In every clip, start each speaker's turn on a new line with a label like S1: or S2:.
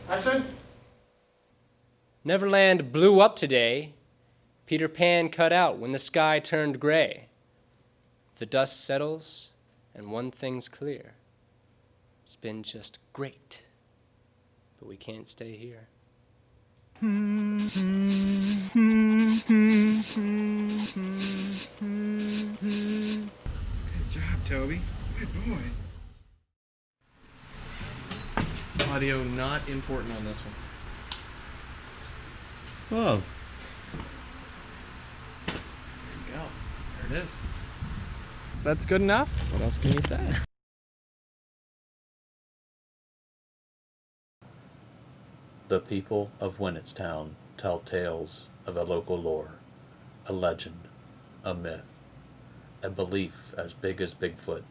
S1: Action!
S2: Neverland blew up today. Peter Pan cut out when the sky turned gray. The dust settles, and one thing's clear. It's been just great, but we can't stay here.
S3: Good job, Toby. Good boy.
S4: Audio not important on this one.
S5: Whoa.
S4: There you go. There it is.
S1: That's good enough?
S4: What else can you say?
S5: The people of Winnetstown tell tales of a local lore, a legend, a myth, a belief as big as Bigfoot,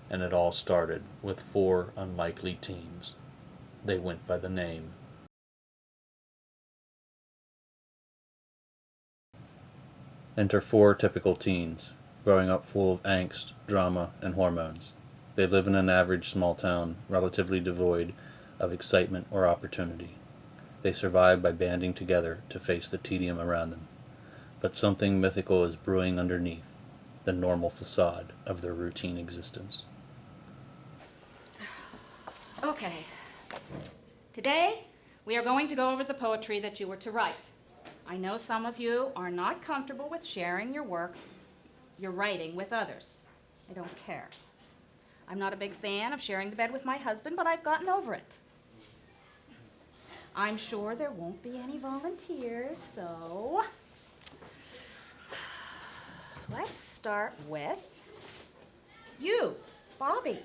S5: and it all started with 4 unlikely teens. They went by the name Enter 4 typical teens, growing up full of angst, drama, and hormones. They live in an average small town, relatively devoid of excitement or opportunity. They survive by banding together to face the tedium around them. But something mythical is brewing underneath the normal facade of their routine existence.
S6: Okay. Today, we are going to go over the poetry that you were to write. I know some of you are not comfortable with sharing your work, your writing, with others. I don't care. I'm not a big fan of sharing the bed with my husband, but I've gotten over it. I'm sure there won't be any volunteers, so let's start with you, Bobby.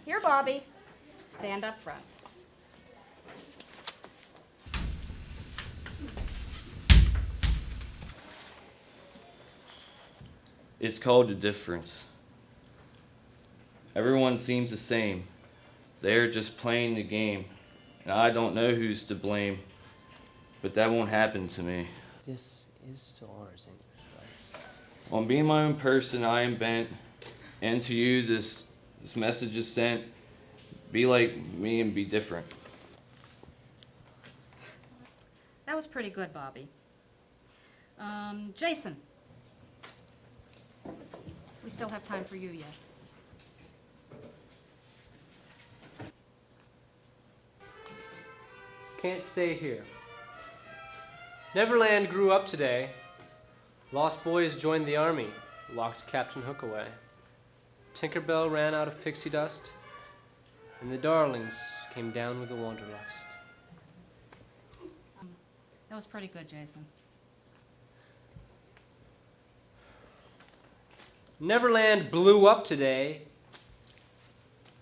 S6: Here, Bobby. Stand up front.
S7: It's called a difference. Everyone seems the same. They're just playing the game. And I don't know who's to blame. But that won't happen to me.
S2: This is still ours, English, right?
S7: On being my own person, I am bent. And to you, this message is sent. Be like me and be different.
S6: That was pretty good, Bobby. Jason. We still have time for you yet.
S2: Can't stay here. Neverland grew up today. Lost boys joined the army, locked Captain Hook away. Tinkerbell ran out of pixie dust, and the darlings came down with a wanderlust.
S6: That was pretty good, Jason.
S2: Neverland blew up today.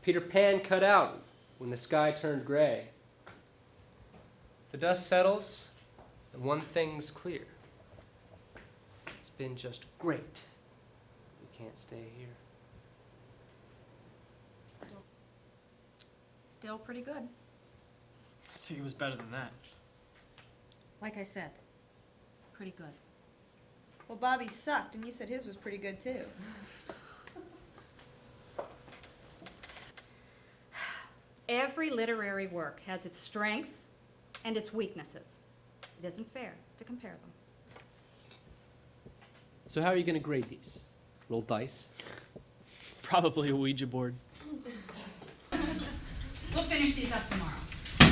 S2: Peter Pan cut out when the sky turned gray. The dust settles, and one thing's clear. It's been just great. We can't stay here.
S6: Still pretty good.
S4: I think it was better than that.
S6: Like I said, pretty good.
S8: Well, Bobby sucked, and you said his was pretty good, too.
S6: Every literary work has its strengths and its weaknesses. It isn't fair to compare them.
S2: So how are you going to grade these? Roll dice?
S4: Probably a Ouija board.
S6: We'll finish these up tomorrow.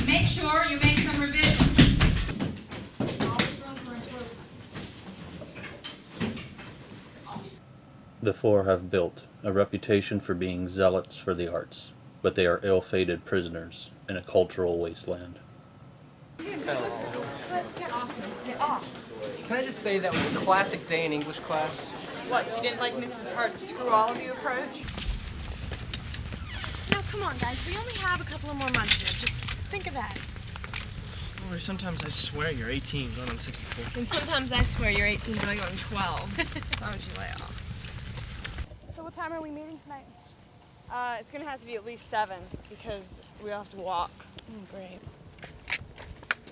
S6: Make sure you make some revisions.
S5: The 4 have built a reputation for being zealots for the arts, but they are ill-fated prisoners in a cultural wasteland.
S2: Can I just say that was a classic day in English class?
S8: What, you didn't like Mrs. Hart's screw all of you approach?
S9: Now, come on, guys. We only have a couple of more months here. Just think of that.
S4: Or sometimes I swear you're 18 going on 64.
S9: And sometimes I swear you're 18 going on 12. As long as you lay off.
S8: So what time are we meeting tonight? It's gonna have to be at least 7, because we have to walk.
S9: Great.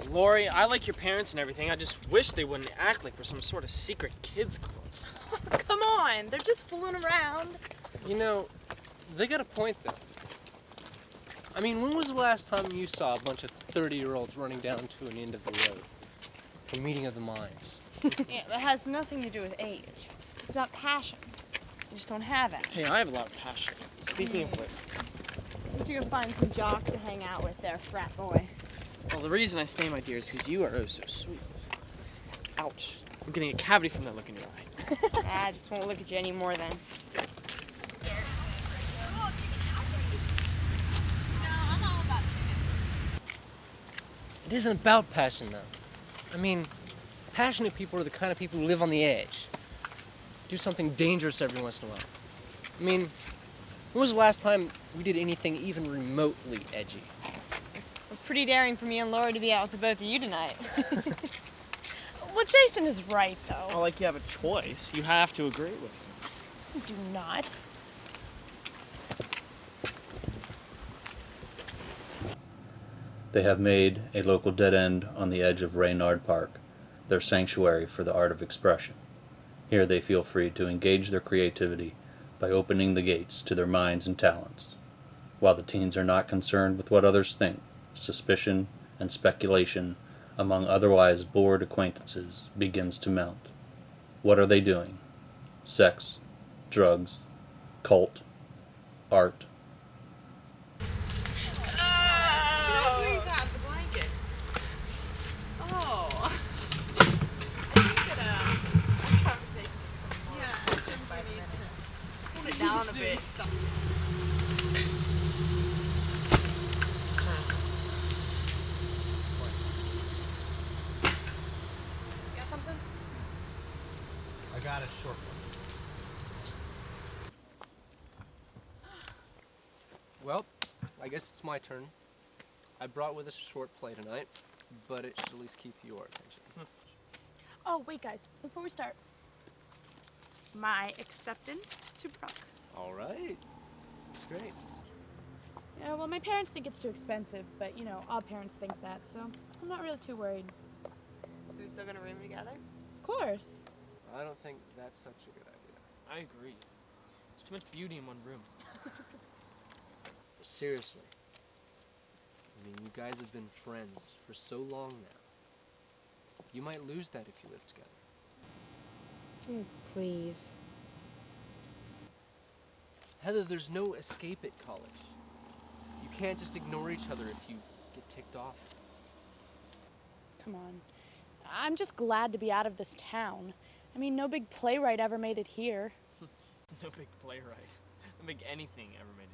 S1: Lori, I like your parents and everything. I just wish they wouldn't act like we're some sort of secret kids club.
S9: Come on. They're just fooling around.
S2: You know, they got a point, though. I mean, when was the last time you saw a bunch of 30-year-olds running down to an end of the road? A meeting of the minds.
S8: Yeah, that has nothing to do with age. It's about passion. You just don't have it.
S1: Hey, I have a lot of passion. Speaking of which,
S8: But you're gonna find some jocks to hang out with there, frat boy.
S1: well, the reason I stay, my dear, is because you are oh so sweet. Ouch. I'm getting a cavity from that look in your eye.
S8: I just won't look at you anymore then.
S2: It isn't about passion, though. I mean, passionate people are the kind of people who live on the edge. Do something dangerous every once in a while. I mean, when was the last time we did anything even remotely edgy?
S8: It's pretty daring for me and Laura to be out with the both of you tonight.
S9: Well, Jason is right, though.
S1: Well, like you have a choice. You have to agree with him.
S9: I do not.
S5: They have made a local dead end on the edge of Reynard Park their sanctuary for the art of expression. Here they feel free to engage their creativity by opening the gates to their minds and talents. While the teens are not concerned with what others think, suspicion and speculation among otherwise bored acquaintances begins to mount. What are they doing? Sex, drugs, cult, art.
S9: Please have the blanket. Oh. I think that a conversation. Yeah, somebody needs to pull it down a bit. Got something?
S2: I got a short one. Well, I guess it's my turn. I brought with us a short play tonight, but it should at least keep your attention.
S9: Oh, wait, guys. Before we start, my acceptance to Brooke.
S2: All right. That's great.
S9: Yeah, well, my parents think it's too expensive, but, you know, all parents think that, so I'm not really too worried.
S8: So we still gonna room together?
S9: Of course.
S2: I don't think that's such a good idea.
S1: I agree. There's too much beauty in one room.
S2: But seriously. I mean, you guys have been friends for so long now. You might lose that if you live together.
S8: Oh, please.
S2: Heather, there's no escape at college. You can't just ignore each other if you get ticked off.
S9: Come on. I'm just glad to be out of this town. I mean, no big playwright ever made it here.
S1: No big playwright. No big anything ever made it.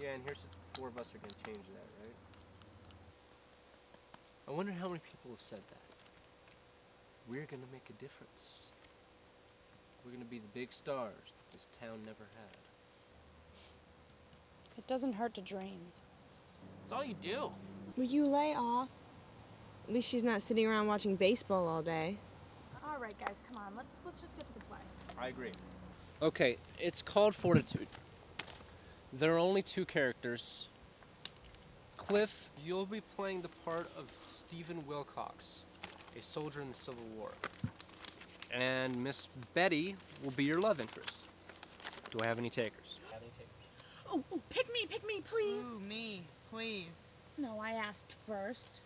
S2: Yeah, and here since the four of us are going to change that, right? I wonder how many people have said that. We're going to make a difference. We're going to be the big stars that this town never had.
S9: It doesn't hurt to dream.
S1: It's all you do.
S8: Will you lay off? At least she's not sitting around watching baseball all day.
S9: All right, guys, come on. Let's just get to the play.
S2: I agree. Okay, it's called Fortitude. There are only two characters. Cliff, you'll be playing the part of Stephen Wilcox, a soldier in the Civil War. And Miss Betty will be your love interest. Do I have any takers?
S9: Oh, pick me, please.
S8: Ooh, me, please.
S9: No, I asked first.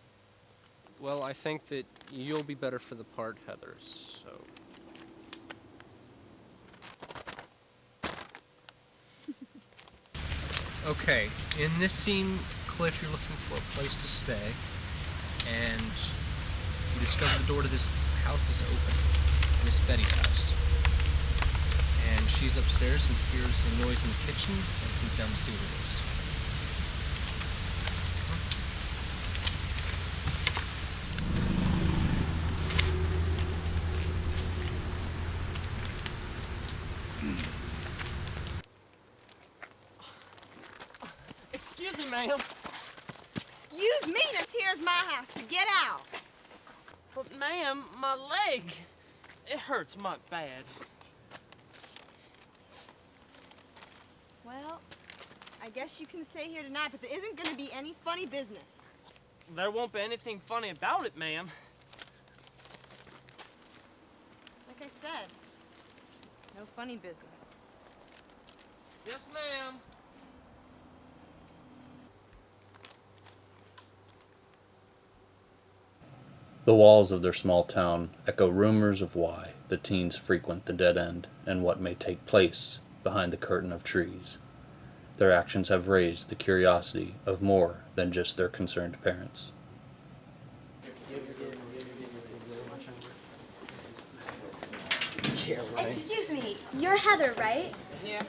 S2: Well, I think that you'll be better for the part, Heather, so... Okay, in this scene, Cliff, you're looking for a place to stay, and you discover the door to this house is open, Miss Betty's house. And she's upstairs and hears a noise in the kitchen, and comes down to see what it is.
S1: Excuse me, ma'am.
S8: Excuse me, this here's my house, so get out.
S1: But, ma'am, my leg. It hurts my bad.
S8: Well, I guess you can stay here tonight, but there isn't gonna be any funny business.
S1: There won't be anything funny about it, ma'am.
S8: Like I said, no funny business.
S1: Yes, ma'am.
S5: The walls of their small town echo rumors of why the teens frequent the dead end and what may take place behind the curtain of trees. Their actions have raised the curiosity of more than just their concerned parents.
S10: Excuse me, you're Heather, right?
S8: Yeah.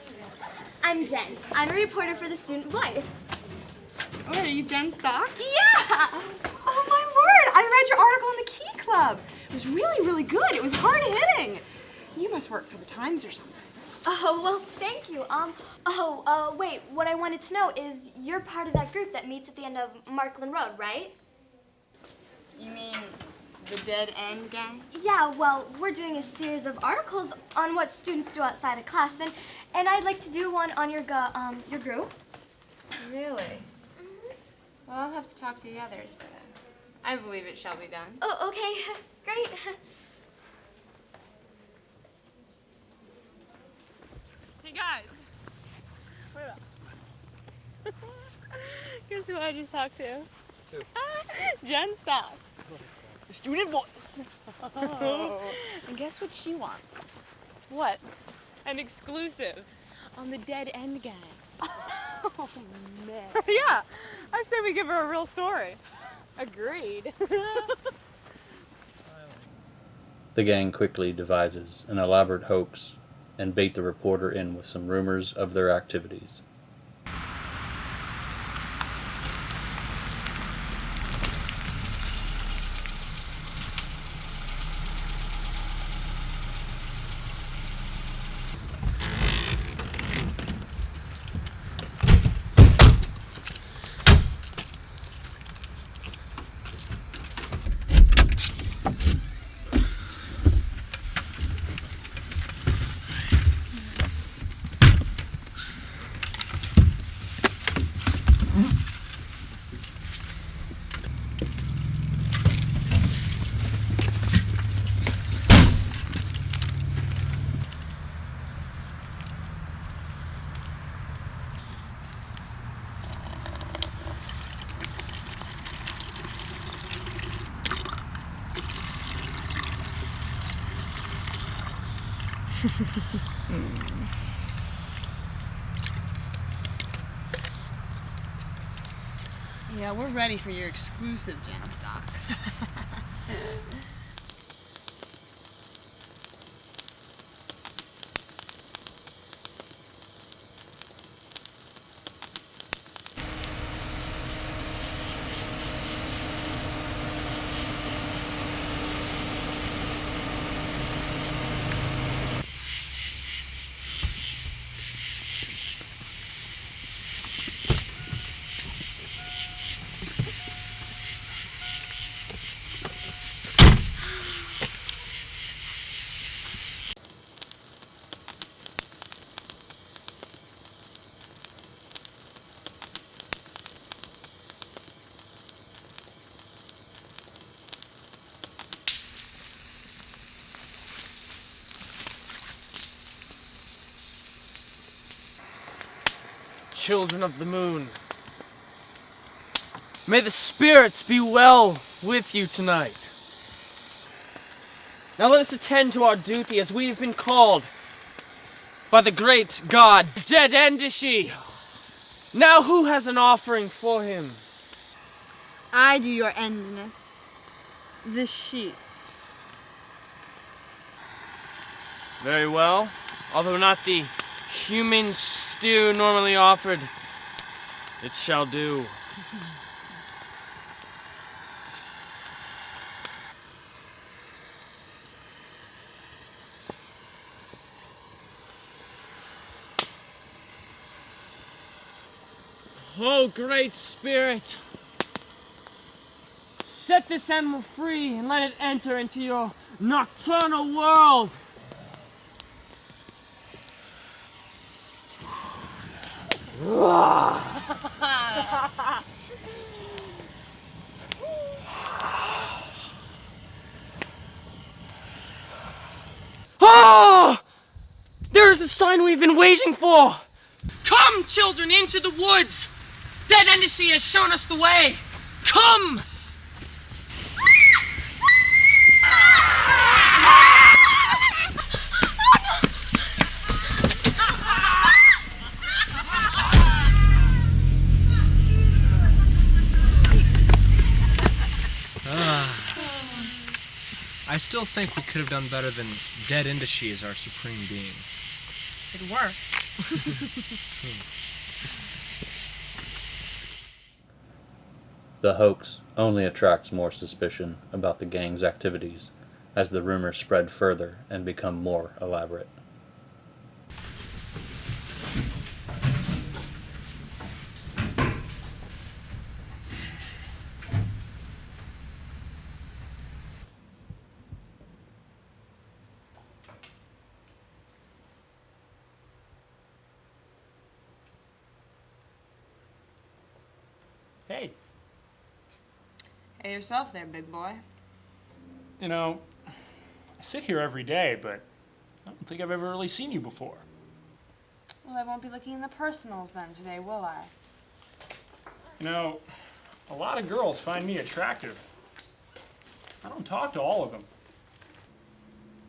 S10: I'm Jen. I'm a reporter for the Student Voice.
S8: Oh, are you Jen Stocks?
S10: Yeah!
S8: Oh my word! I read your article in the Key Club. It was really, really good. It was hard hitting. You must work for the Times or something.
S10: Oh, well, thank you. Wait, what I wanted to know is you're part of that group that meets at the end of Markland Road, right?
S8: You mean the Dead End gang?
S10: Yeah, well, we're doing a series of articles on what students do outside of class, and I'd like to do one on your group.
S8: Really? Well, I'll have to talk to the others, but I believe it shall be done.
S10: Oh, okay, great.
S8: Hey guys! Wait up. Guess who I just talked to? Who? Jen Stocks. The Student Voice. Oh. And guess what she wants? What? An exclusive on the Dead End gang. Oh, man. Yeah, I say we give her a real story. Agreed.
S5: The gang quickly devises an elaborate hoax and bait the reporter in with some rumors of their activities.
S8: Yeah, we're ready for your exclusive, Jen Stocks.
S1: Children of the moon, may the spirits be well with you tonight. Now let us attend to our duty as we have been called by the great god Dead Endishi. Now who has an offering for him?
S8: I do your endness. The sheep.
S1: Very well, although not the human stew normally offered, it shall do. Oh, great spirit, set this animal free and let it enter into your nocturnal world. Ah! There's the sign we've been waiting for! Come, children, into the woods! Dead Endishi has shown us the way! Come!
S2: I still think we could have done better than dead Indishi as our supreme being.
S8: It worked.
S5: The hoax only attracts more suspicion about the gang's activities as the rumors spread further and become more elaborate.
S11: Hey,
S8: Hey yourself there, big boy.
S11: you know, I sit here every day, but I don't think I've ever really seen you before.
S8: Well, I won't be looking in the personals then today, will I?
S11: You know, a lot of girls find me attractive. I don't talk to all of them.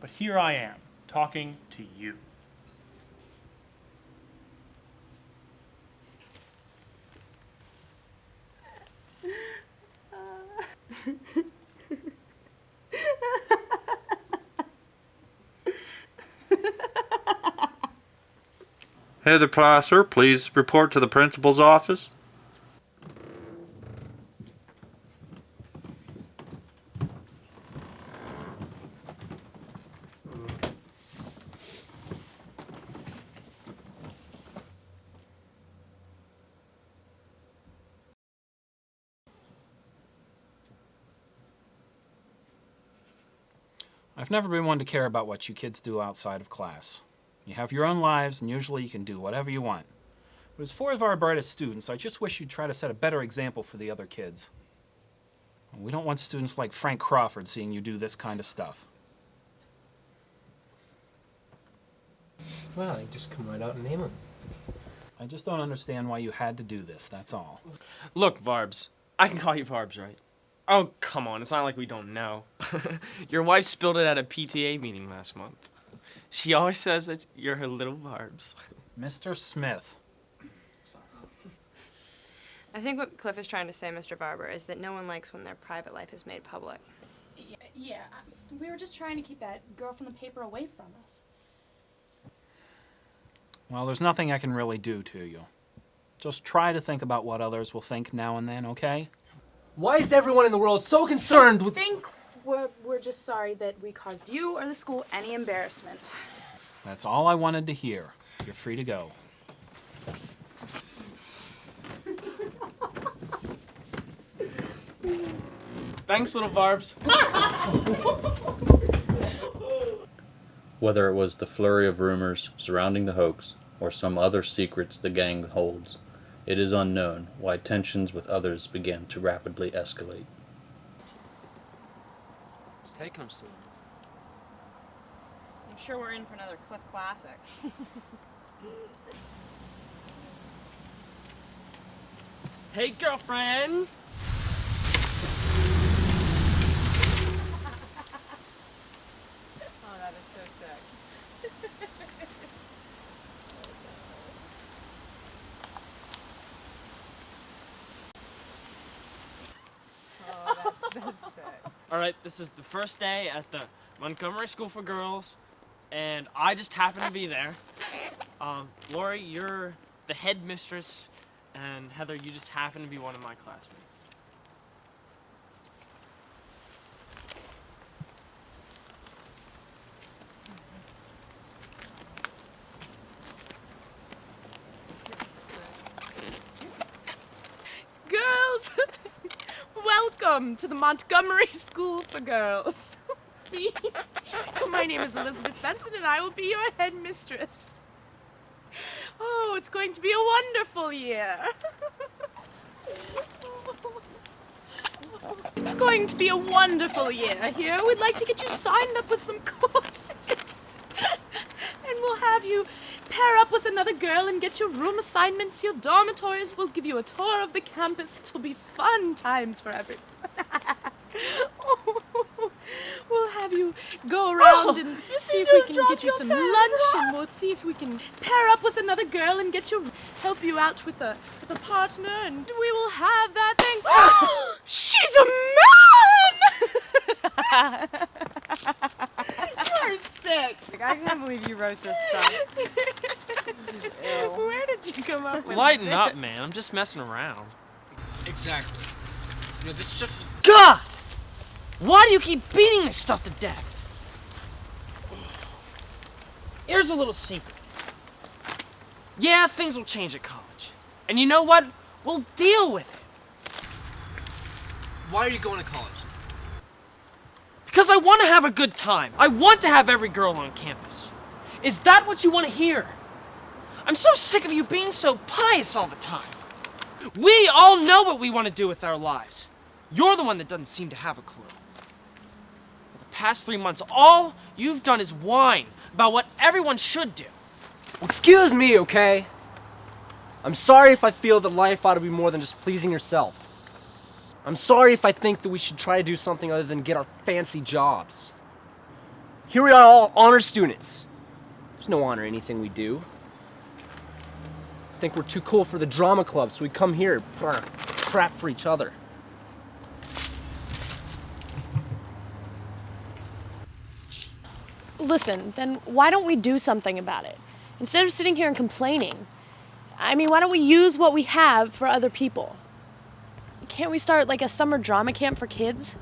S11: But here I am, talking to you.
S12: Heather Placer, please report to the principal's office.
S11: I've never been one to care about what you kids do outside of class. You have your own lives, and usually you can do whatever you want. But as four of our brightest students, I just wish you'd try to set a better example for the other kids. We don't want students like Frank Crawford seeing you do this kind of stuff.
S2: Well, you just come right out and name him.
S11: I just don't understand why you had to do this, that's all.
S1: Look, Varbs. I can call you Varbs, right? Oh, come on. It's not like we don't know. Your wife spilled it at a PTA meeting last month. She always says that you're her little Varbs.
S11: Mr. Smith.
S8: I think what Cliff is trying to say, Mr. Barber, is that no one likes when their private life is made public.
S9: Yeah, we were just trying to keep that girl from the paper away from us.
S11: Well, there's nothing I can really do to you. Just try to think about what others will think now and then, okay?
S2: Why is everyone in the world so concerned with...
S9: I think we're just sorry that we caused you or the school any embarrassment.
S11: That's all I wanted to hear. You're free to go.
S1: Thanks, little Varbs.
S5: Whether it was the flurry of rumors surrounding the hoax or some other secrets the gang holds, it is unknown why tensions with others began to rapidly escalate.
S2: It's taking him so long.
S8: I'm sure we're in for another Cliff classic.
S1: Hey, girlfriend.
S8: Oh, that is so sick. Oh, that's sick.
S1: All right, this is the first day at the Montgomery School for Girls, and I just happen to be there. Lori, you're the headmistress, and Heather, you just happen to be one of my classmates.
S8: Girls, welcome to the Montgomery School for Girls. My name is Elizabeth Benson, and I will be your headmistress. Oh, it's going to be a wonderful year. It's going to be a wonderful year here. We'd like to get you signed up with some courses. And we'll have you pair up with another girl and get your room assignments, your dormitories. We'll give you a tour of the campus. It'll be fun times for everyone. We'll have you go around and see if we can get you some lunch, and we'll see if we can pair up with another girl and help you out with a partner, and we will have that thing. She's a man! fantastic. I can't believe you wrote this stuff. This is ill. Where did you come up with
S1: Lighten
S8: this?
S1: up, man. I'm just messing around.
S4: Exactly. You know, this stuff.
S1: God! Why do you keep beating this stuff to death? Here's a little secret. Yeah, things will change at college. And you know what? We'll deal with it.
S4: Why are you going to college?
S1: Because I want to have a good time. I want to have every girl on campus. Is that what you want to hear? I'm so sick of you being so pious all the time. We all know what we want to do with our lives. You're the one that doesn't seem to have a clue. For the past 3 months, all you've done is whine about what everyone should do.
S13: Excuse me, okay? I'm sorry if I feel that life ought to be more than just pleasing yourself. I'm sorry if I think that we should try to do something other than get our fancy jobs. Here we are, all honor students. There's no honor in anything we do. I think we're too cool for the drama club, so we come here and put our crap for each other.
S9: Listen, then why don't we do something about it? Instead of sitting here and complaining. I mean, why don't we use what we have for other people? Can't we start like a summer drama camp for kids?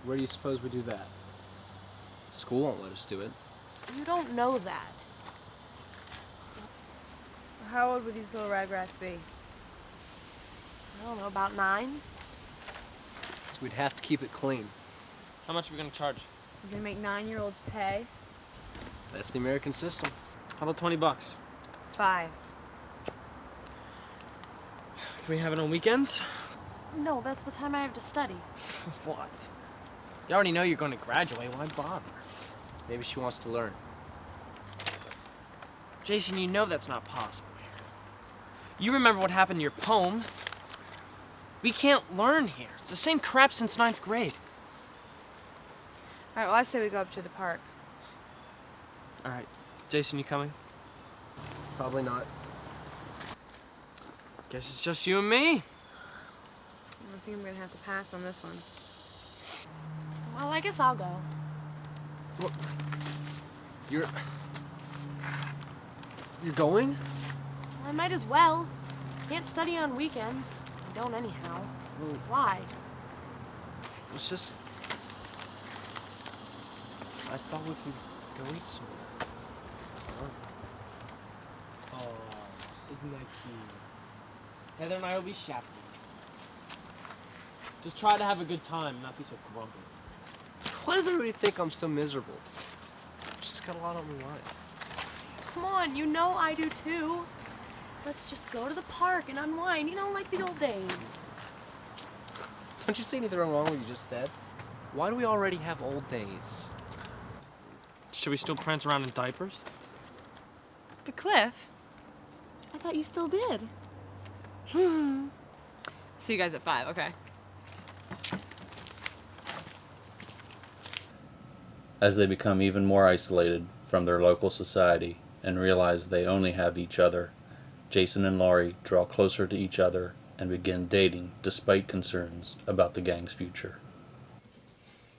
S2: Where do you suppose we do that? School won't let us do it.
S9: You don't know that.
S8: How old would these little ragrats be?
S9: I don't know, about 9?
S2: So we'd have to keep it clean.
S1: How much are we going to charge?
S8: You're gonna make 9-year-olds pay?
S2: That's the American system.
S1: How about $20?
S8: 5.
S1: Can we have it on weekends?
S9: No, that's the time I have to study.
S1: What? You already know you're going to graduate. Why bother?
S2: Maybe she wants to learn.
S1: Jason, you know that's not possible here. You remember what happened to your poem. We can't learn here. It's the same crap since 9th grade.
S8: Alright, well, I say we go up to the park.
S1: All right. Jason, you coming?
S2: Probably not.
S1: Guess it's just you and me.
S8: I think I'm gonna have to pass on this one.
S9: Well, I guess I'll go.
S2: Well, you're going?
S9: I might as well. Can't study on weekends. I don't anyhow.
S2: Well,
S9: Why?
S2: it's just... I thought we could go eat somewhere.
S1: Oh, isn't that cute? Heather and I will be chaperones. Just try to have a good time and not be so grumpy.
S2: Why does everybody think I'm so miserable? I've just got a lot on my mind.
S9: Come on, you know I do too. Let's just go to the park and unwind, you know, like the old days.
S2: Don't you see anything wrong with what you just said? Why do we already have old days?
S1: Should we still prance around in diapers?
S8: But Cliff, I thought you still did. See you guys at 5, okay?
S5: As they become even more isolated from their local society and realize they only have each other, Jason and Laurie draw closer to each other and begin dating despite concerns about the gang's future.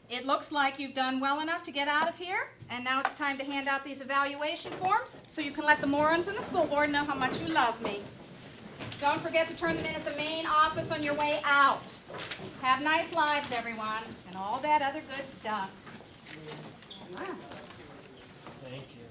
S6: It looks like you've done well enough to get out of here, and now it's time to hand out these evaluation forms so you can let the morons and the school board know how much you love me. Don't forget to turn them in at the main office on your way out. Have nice lives, everyone, and all that other good stuff. Wow.
S1: Thank you.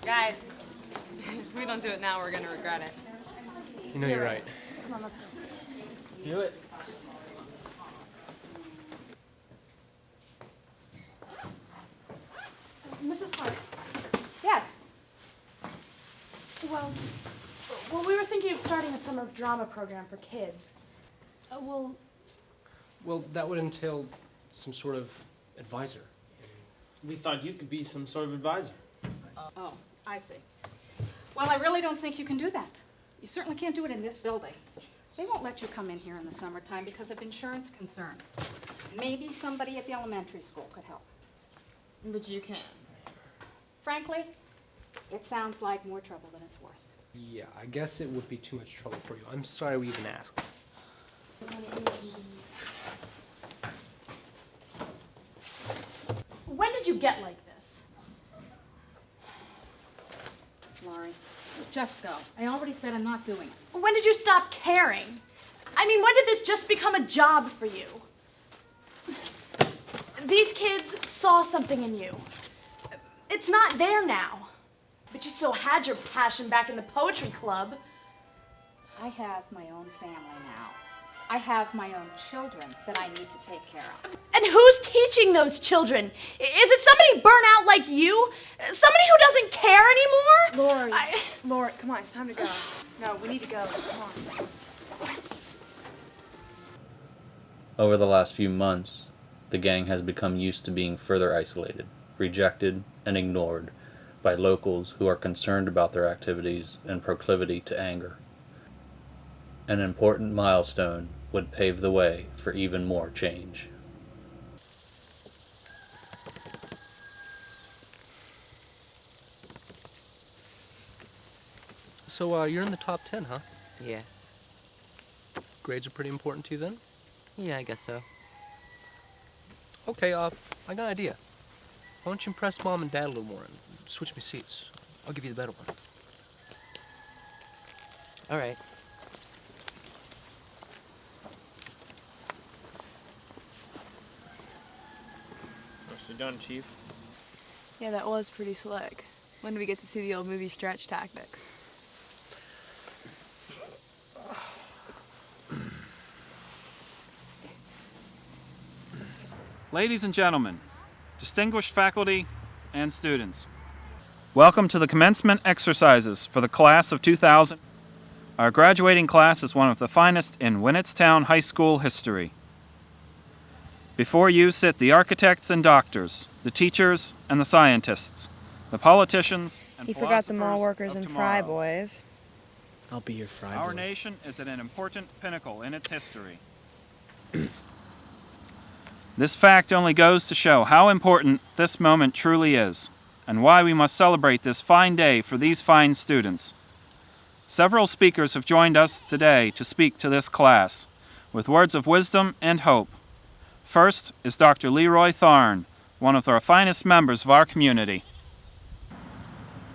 S8: Guys, if we don't do it now, we're gonna regret it.
S2: You know you're right.
S9: Come on, let's go.
S1: Let's do it.
S9: Mrs. Hart.
S6: Yes.
S9: Well, we were thinking of starting a summer drama program for kids. Well,
S2: Well, that would entail some sort of advisor.
S1: We thought you could be some sort of advisor.
S6: Oh, I see. Well, I really don't think you can do that. You certainly can't do it in this building. They won't let you come in here in the summertime because of insurance concerns. Maybe somebody at the elementary school could help.
S8: But you can.
S6: Frankly, It sounds like more trouble than it's worth.
S2: Yeah, I guess it would be too much trouble for you. I'm sorry we even asked.
S9: When did you get like this?
S6: Laurie, just go. I already said I'm not doing it.
S9: When did you stop caring? I mean, when did this just become a job for you? These kids saw something in you. It's not there now. But you still had your passion back in the poetry club.
S6: I have my own family now. I have my own children that I need to take care of.
S9: And who's teaching those children? Is it somebody burnt out like you? Somebody who doesn't care anymore?
S8: Lori, Lori, come on, it's time to go. No, we need to go. Come on.
S5: Over the last few months, the gang has become used to being further isolated, rejected, and ignored by locals who are concerned about their activities and proclivity to anger. An important milestone would pave the way for even more change.
S2: So, you're in the top 10, huh?
S14: Yeah.
S2: Grades are pretty important to you then?
S14: Yeah, I guess so.
S2: Okay, I got an idea. Why don't you impress Mom and Dad a little more and switch me seats? I'll give you the better one.
S14: All right.
S4: Nicely done, Chief.
S15: Yeah, that was pretty slick. When do we get to see the old movie stretch tactics?
S11: Ladies and gentlemen, distinguished faculty and students, welcome to the commencement exercises for the class of 2000. Our graduating class is one of the finest in Winnetstown High School history. Before you sit the architects and doctors, the teachers and the scientists, the politicians and
S8: He forgot the
S11: philosophers
S8: mall workers
S11: of
S8: and
S11: tomorrow.
S8: fry boys.
S4: I'll be your fry
S11: Our
S4: boy.
S11: nation is at an important pinnacle in its history. This fact only goes to show how important this moment truly is, and why we must celebrate this fine day for these fine students. Several speakers have joined us today to speak to this class, with words of wisdom and hope. First is Dr. Leroy Tharn, one of the finest members of our community.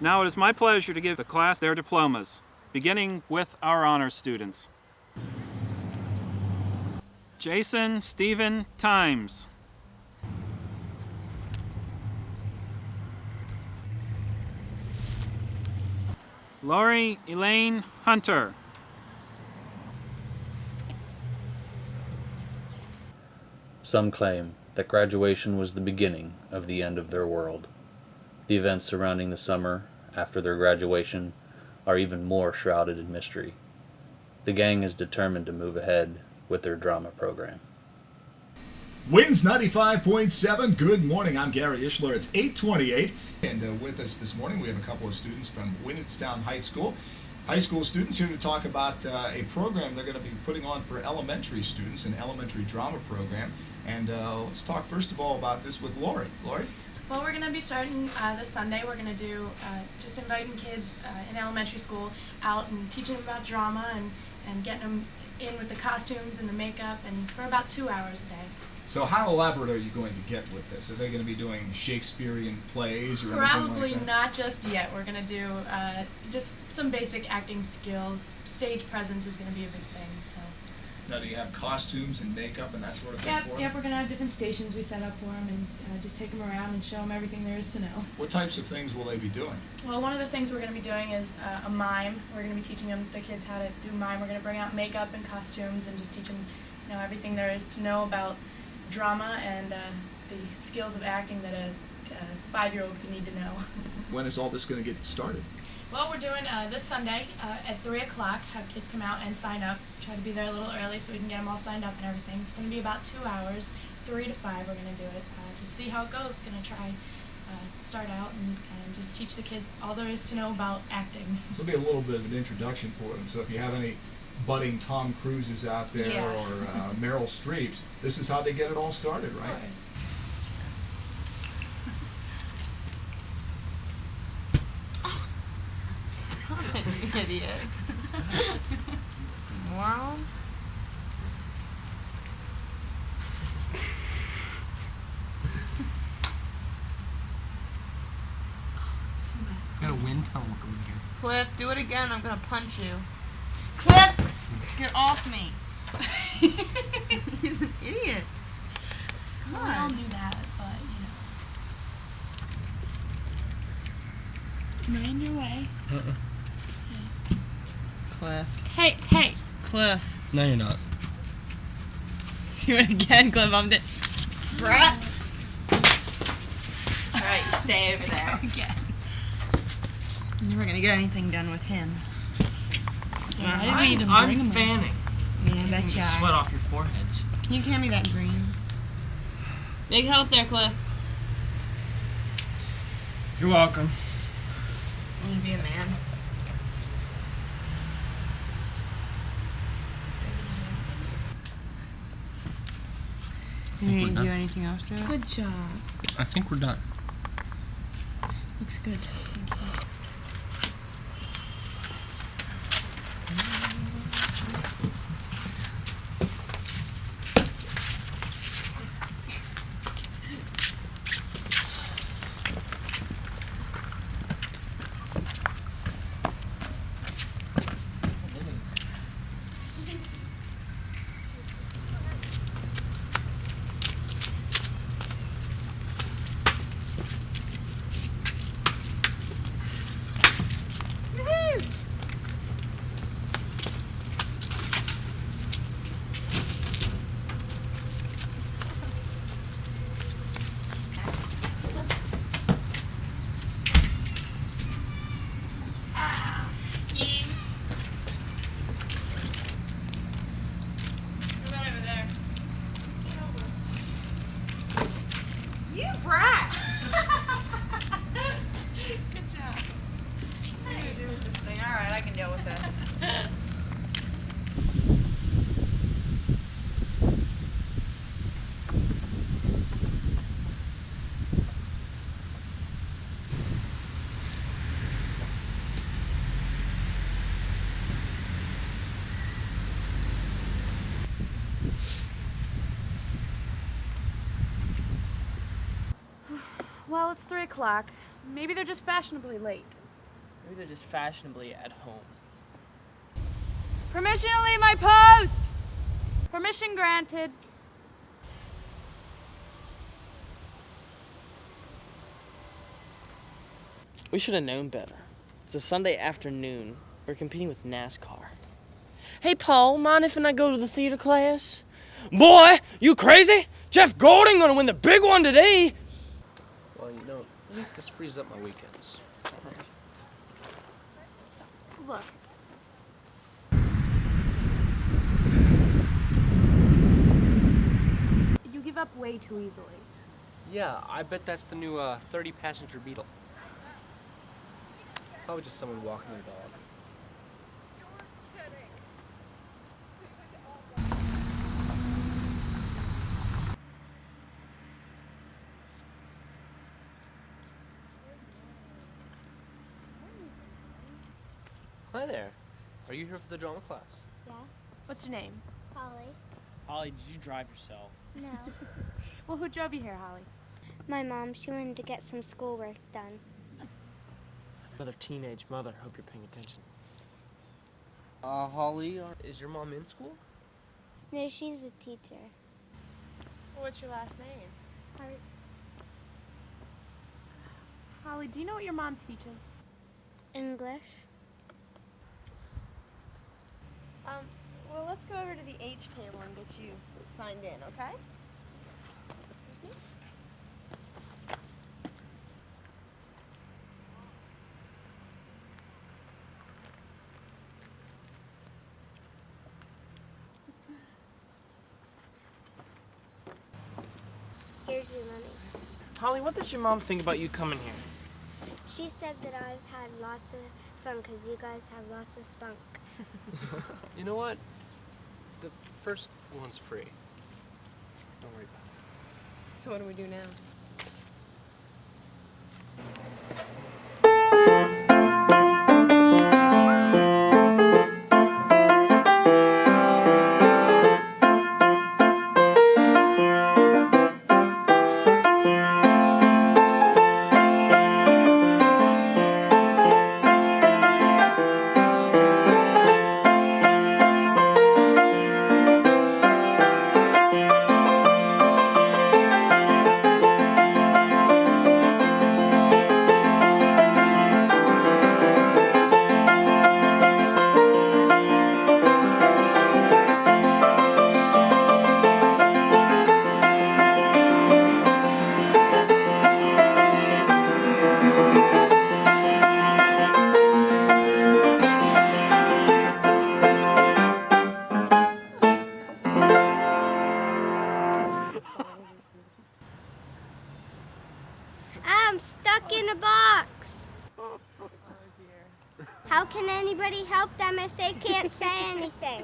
S11: Now it is my pleasure to give the class their diplomas, beginning with our honor students. Jason Stephen Times. Lori Elaine Hunter.
S5: Some claim that graduation was the beginning of the end of their world. The events surrounding the summer after their graduation are even more shrouded in mystery. The gang is determined to move ahead with their drama program.
S16: Winds 95.7. Good morning. I'm Gary Ishler. It's 8:28. And with us this morning, we have a couple of students from Winnetstown High School. High school students here to talk about a program they're going to be putting on for elementary students, an elementary drama program. And let's talk first of all about this with Lori. Lori?
S17: Well, we're going to be starting this Sunday. We're going to do just inviting kids in elementary school out and teaching them about drama and getting them in with the costumes and the makeup, and for about 2 hours a day.
S16: So how elaborate are you going to get with this? Are they going to be doing Shakespearean plays or anything
S17: Probably
S16: like that?
S17: not just yet. We're going to do just some basic acting skills. Stage presence is going to be a big thing. So.
S16: Now, do you have costumes and makeup and that sort of thing for them?
S17: Yep, we're going to have different stations we set up for them and just take them around and show them everything there is to know.
S16: What types of things will they be doing?
S17: Well, one of the things we're going to be doing is a mime. We're going to be teaching the kids how to do mime. We're going to bring out makeup and costumes and just teach them, everything there is to know about drama and the skills of acting that a 5-year-old would need to know.
S16: When is all this going to get started?
S17: Well, we're doing this Sunday at 3 o'clock. Have kids come out and sign up. Try to be there a little early so we can get them all signed up and everything. It's going to be about 2 hours, 3 to 5 we're going to do it. Just see how it goes. Going to try start out and just teach the kids all there is to know about acting.
S16: This will be a little bit of an introduction for them. So if you have any budding Tom Cruises out there or Meryl Streeps, this is how they get it all started, right?
S17: Of course.
S8: Idiot. Moron.
S13: Got a wind tunnel over here.
S8: Cliff, do it again. I'm gonna punch you. Cliff, get off me. He's an idiot. Come on. We all knew that, but
S15: Mind your way.
S8: Cliff.
S15: Hey.
S8: Cliff.
S13: No, you're not.
S8: Do it again, Cliff. I'm dead. Brat. Alright, you stay over there. Again. I'm never gonna get anything done with him.
S1: I'm fanning.
S8: Yeah,
S1: You
S8: bet
S1: can
S8: you
S1: just
S8: are.
S1: sweat off your foreheads.
S8: Can you hand me that green? Big help there, Cliff.
S1: You're welcome.
S8: I'm gonna be a man. You didn't do anything else to it?
S15: Good job.
S13: I think we're done.
S15: Looks good.
S8: You brat! Good job. What are you gonna do with this thing? Alright, I can deal with this.
S9: Well, it's 3 o'clock. Maybe they're just fashionably late.
S1: Maybe they're just fashionably at home.
S9: Permission to leave my post! Permission granted.
S1: We should have known better. It's a Sunday afternoon. We're competing with NASCAR. Hey, Paul, mind if I go to the theater class? Boy, you crazy? Jeff Golding gonna win the big one today.
S13: Well, you know, at least this frees up my weekends.
S9: Look. You give up way too easily.
S13: Yeah, I bet that's the new 30-passenger Beetle. Probably just someone walking their dog. Hi there. Are you here for the drama class?
S9: Yeah. What's your name?
S10: Holly.
S1: Holly, did you drive yourself?
S10: No.
S9: Well, who drove you here, Holly?
S10: My mom, she wanted to get some schoolwork done.
S1: Another teenage mother. Hope you're paying attention.
S13: Holly, is your mom in school?
S10: No, she's a teacher.
S8: What's your last name?
S9: Holly, do you know what your mom teaches?
S10: English.
S8: Well, let's go over to the H table and get you signed in, okay?
S10: Here's your money.
S1: Holly, what does your mom think about you coming here?
S10: She said that I've had lots of fun because you guys have lots of spunk.
S13: You know what? The first one's free. Don't worry about it.
S8: So what do we do now?
S14: I'm stuck in a box. How can anybody help them if they can't say anything?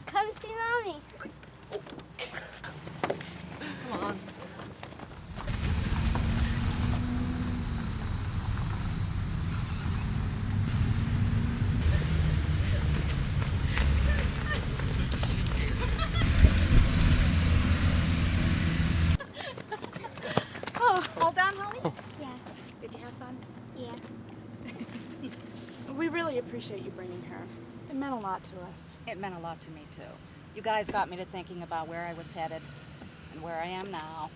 S14: Come see Mommy.
S1: Come on.
S6: All done, Holly?
S14: Yeah.
S6: Did you have fun?
S14: Yeah.
S9: We really appreciate you bringing her. It meant a lot to us.
S6: It meant a lot to me, too. You guys got me to thinking about where I was headed and where I am now.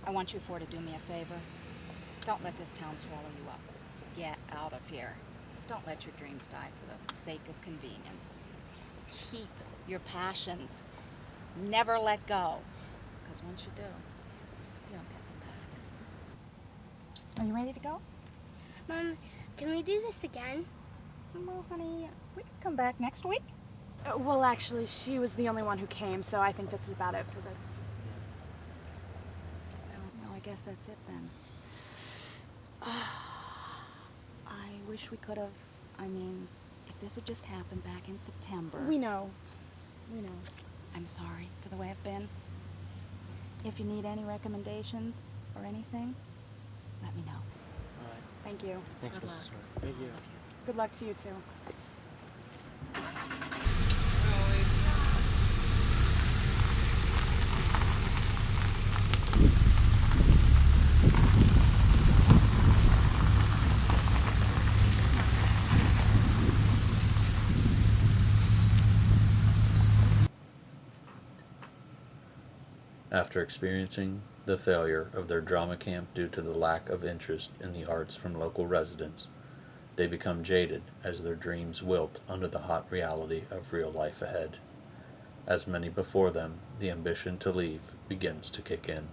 S6: I want you four to do me a favor. Don't let this town swallow you up. Get out of here. Don't let your dreams die for the sake of convenience. Keep your passions. Never let go. Because once you do, you don't get them back. Are you ready to go?
S14: Mom, can we do this again?
S6: Well, honey, we can come back next week.
S9: Well, actually, she was the only one who came, so I think that's about it for this.
S6: Well, I guess that's it then. I wish we could have. I mean, if this had just happened back in September.
S9: We know. We know.
S6: I'm sorry for the way I've been. If you need any recommendations or anything, let me know.
S1: All right.
S9: Thank you.
S2: Thanks,
S6: Good
S2: Mrs.
S6: luck.
S2: Hart.
S1: Thank you.
S9: Good luck to you, too.
S5: After experiencing the failure of their drama camp due to the lack of interest in the arts from local residents, they become jaded as their dreams wilt under the hot reality of real life ahead. As many before them, the ambition to leave begins to kick in.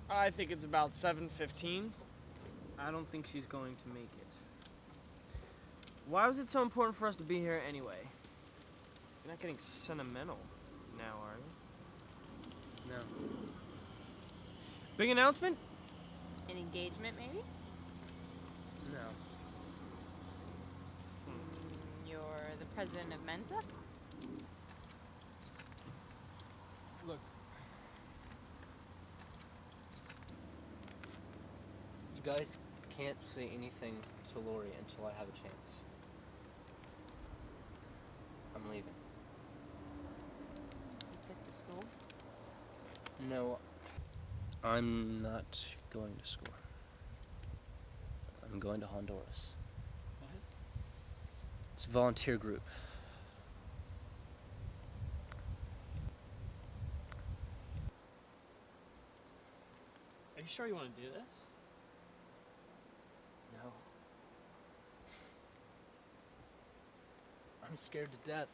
S1: I think it's about 7:15. I don't think she's going to make it. Why was it so important for us to be here anyway? You're not getting sentimental now, are you?
S2: No.
S1: Big announcement?
S8: An engagement, maybe?
S2: No.
S8: You're the president of Mensa?
S2: Look. You guys can't say anything to Lori until I have a chance. I'm leaving.
S8: You picked a school?
S2: No, I'm not going to school. I'm going to Honduras.
S1: What?
S2: It's a volunteer group.
S1: Are you sure you want to do this?
S2: No. I'm scared to death.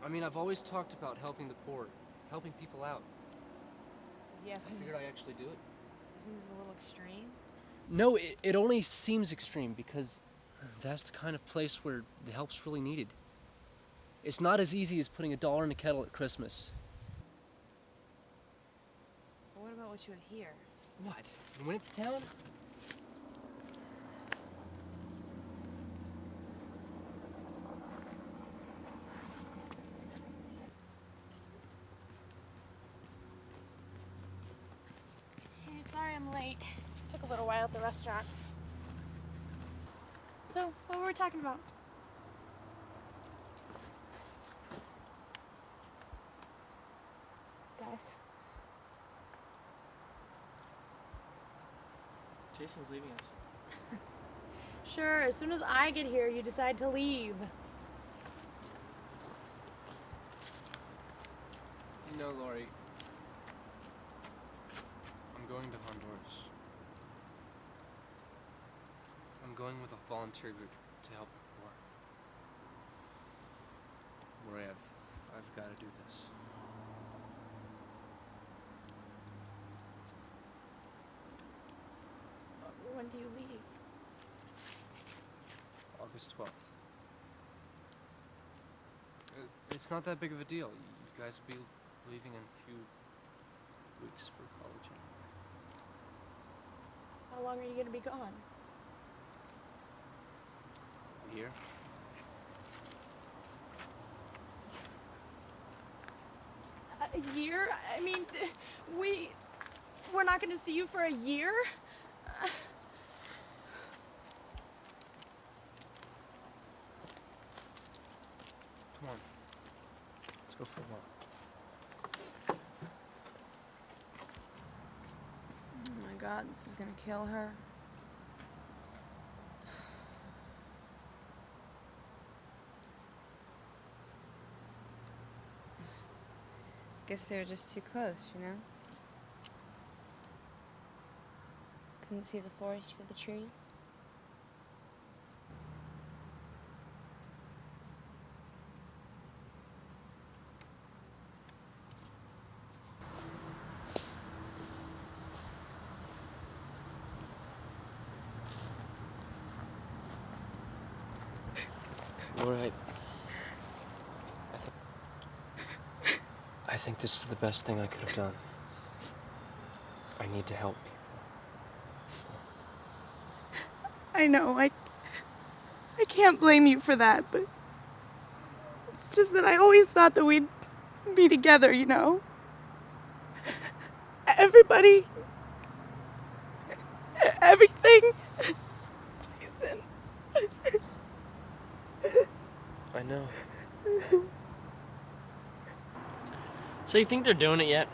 S2: I mean, I've always talked about helping the poor, helping people out.
S8: Yeah,
S2: I figured I'd actually do it.
S8: isn't this a little extreme?
S2: No, it only seems extreme because that's the kind of place where the help's really needed. It's not as easy as putting $1 in a kettle at Christmas.
S8: But what about what you have here?
S2: What? In Winnetstown?
S9: I'm late. Took a little while at the restaurant. So, what were we talking about? Guys.
S4: Jason's leaving us.
S9: Sure, as soon as I get here, you decide to leave.
S2: No, Lori. I'm going to Honduras. I'm going with a volunteer group to help the poor. Lori, I've got to do this.
S9: When do you leave?
S2: August 12th. It's not that big of a deal. You guys will be leaving in a few weeks for college.
S9: How long are you gonna be gone?
S2: A year?
S9: A year? I mean, we're not gonna see you for a year?
S2: Come on. Let's go for a walk.
S15: Oh my god, this is gonna kill her. Guess they were just too close, you know? Couldn't see the forest for the trees.
S2: Lori, I think this is the best thing I could have done. I need to help people.
S8: I know, I can't blame you for that, but it's just that I always thought that we'd be together, you know? Everybody, everything. Jason.
S2: I know.
S1: So you think they're doing it yet?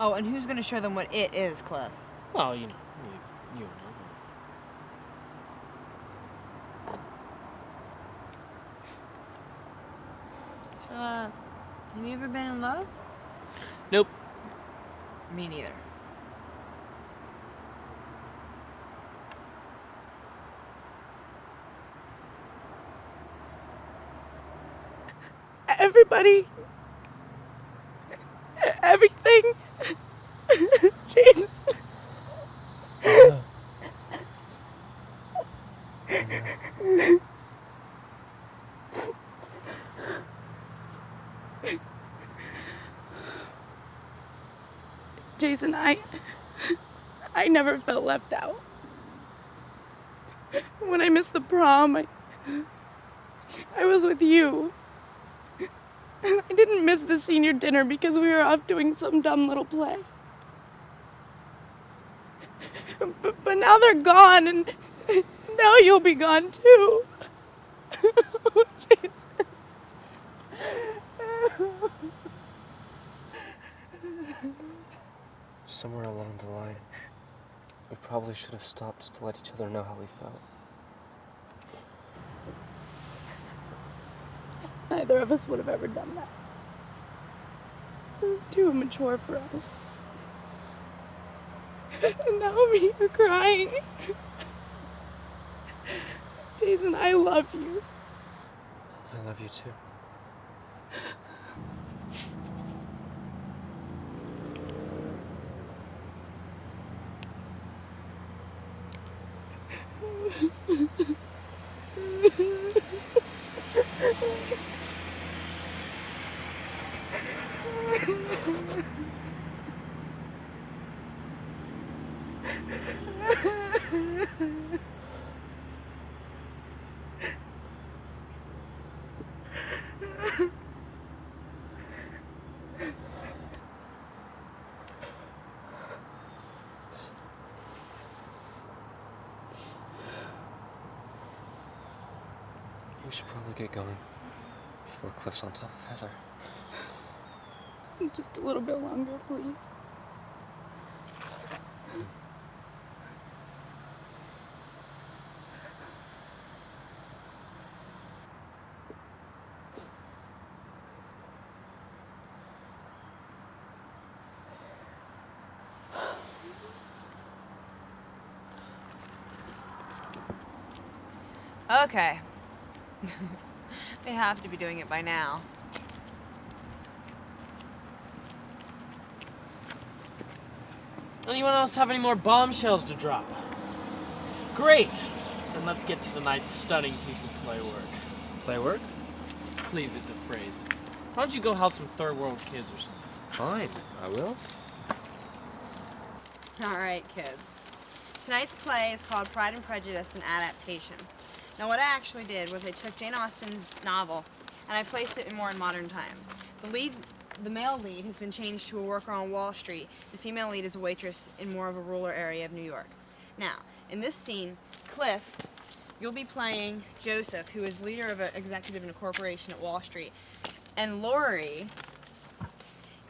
S15: Oh, and who's gonna show them what it is, Cliff?
S1: Well, you know, you know.
S15: So, have you ever been in love?
S1: Nope.
S15: Me neither.
S8: Everybody, everything. Jason. Jason, I never felt left out. When I missed the prom, I was with you. And I didn't miss the senior dinner because we were off doing some dumb little play. But now they're gone, and now you'll be gone too. Oh, Jason.
S2: Somewhere along the line, we probably should have stopped to let each other know how we felt.
S8: Neither of us would have ever done that. It was too immature for us. And now I'm here crying. Jason, I love you.
S2: I love you too.
S13: should probably get going before Cliff's on top of Heather.
S15: Just a little bit longer, please.
S8: Okay. They have to be doing it by now.
S1: Anyone else have any more bombshells to drop? Great! Then let's get to tonight's stunning piece of play work.
S13: Play work?
S1: Please, it's a phrase. Why don't you go help some third world kids or something?
S13: Fine, I will.
S8: All right, kids. Tonight's play is called Pride and Prejudice and Adaptation. Now, what I actually did was I took Jane Austen's novel and I placed it more in modern times. The male lead has been changed to a worker on Wall Street. The female lead is a waitress in more of a rural area of New York. Now, in this scene, Cliff, you'll be playing Joseph, who is leader of an executive in a corporation at Wall Street. And Lori,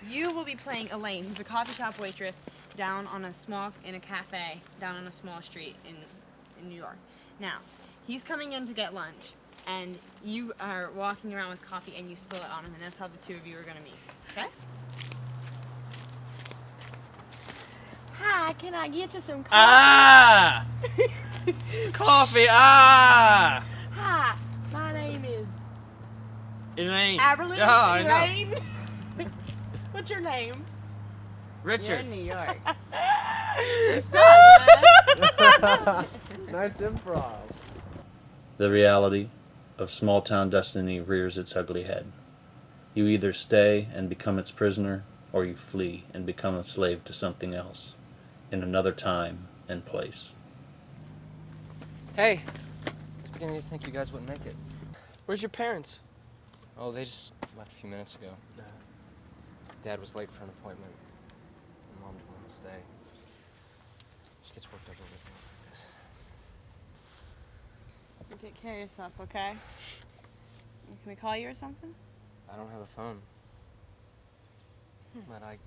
S8: you will be playing Elaine, who's a coffee shop waitress in a cafe down on a small street in New York. Now, he's coming in to get lunch, and you are walking around with coffee and you spill it on him, and that's how the two of you are going to meet. Okay?
S9: Hi, can I get you some coffee?
S1: Ah! Coffee, ah!
S9: Hi, my name is
S1: Elaine.
S9: Aberlin.
S1: Yeah, I know.
S9: Elaine. What's your name?
S1: Richard.
S8: You're in New York.
S9: You suck, man.
S13: Nice improv.
S5: The reality of small town destiny rears its ugly head. You either stay and become its prisoner, or you flee and become a slave to something else, in another time and place.
S13: Hey, I was beginning to think you guys wouldn't make it.
S2: Where's your parents?
S13: Oh, they just left a few minutes ago. Dad was late for an appointment. And Mom didn't want to stay. She gets worked up over things like this.
S8: You take care of yourself, okay? Can we call you or something?
S13: I don't have a phone. But I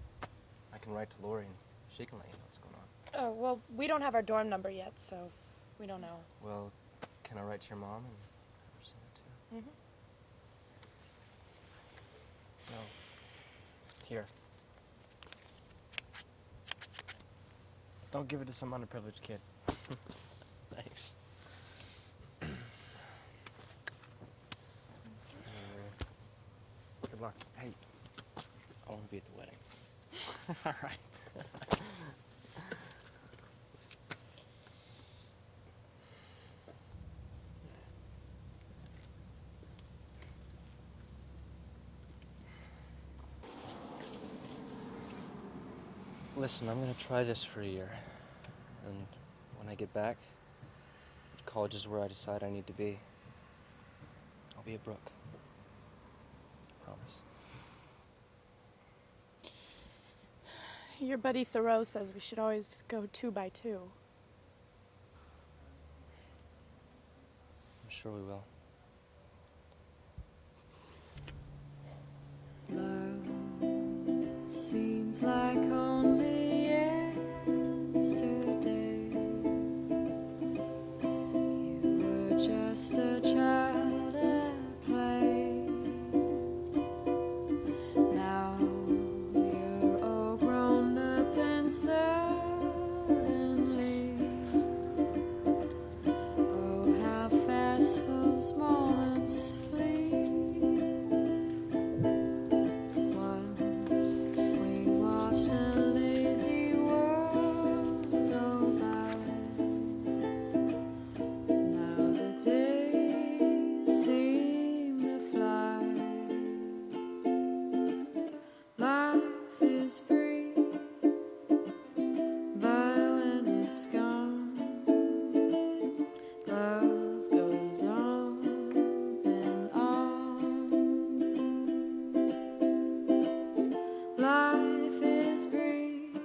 S13: can write to Lori and she can let you know what's going on.
S9: Oh, well, we don't have our dorm number yet, so we don't know.
S13: Well, can I write to your mom and have her send it to you? No. Here.
S2: Don't give it to some underprivileged kid.
S13: Thanks.
S2: Good luck.
S13: Hey, I want to be at the wedding.
S2: All right.
S13: Listen, I'm going to try this for a year. And when I get back, if college is where I decide I need to be, I'll be at Brooke. Promise.
S9: Your buddy Thoreau says we should always go 2 by 2.
S13: I'm sure we will.
S18: Love seems like only yesterday. You were just a child at play. Now you're all grown up and suddenly, oh, how fast those moments flee. Once we watched a lazy world go by. Now the days seem to fly. Life is brief, but when it's gone, love goes on and on. Life is brief,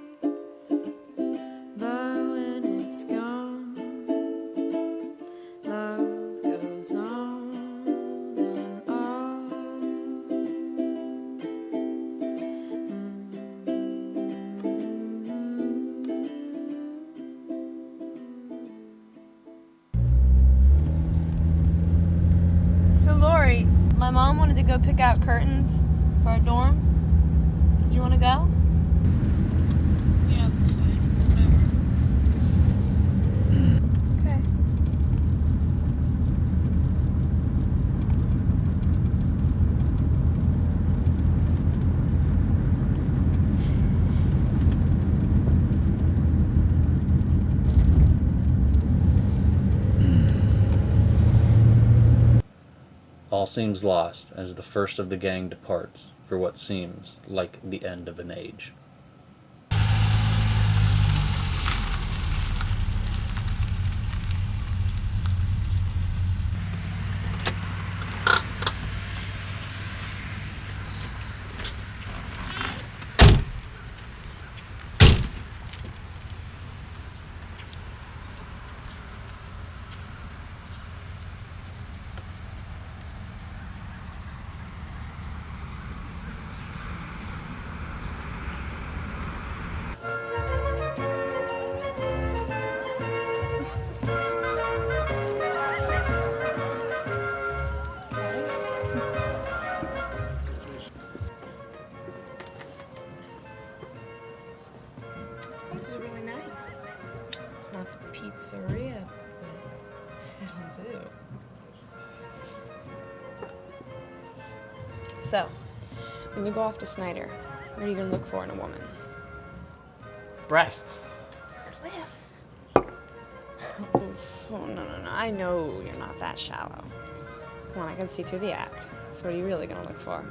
S18: but when it's gone, love goes on
S8: mom wanted to go pick out curtains for our dorm. Do you want to go?
S17: Yeah, that's fine. Whatever.
S8: Okay.
S5: All seems lost as the first of the gang departs for what seems like the end of an age.
S8: This place is really nice. It's not the pizzeria, but it'll do. So, when you go off to Snyder, what are you gonna look for in a woman?
S1: Breasts.
S8: Cliff. Oh, no. I know you're not that shallow. Come on, I can see through the act. So what are you really gonna look for?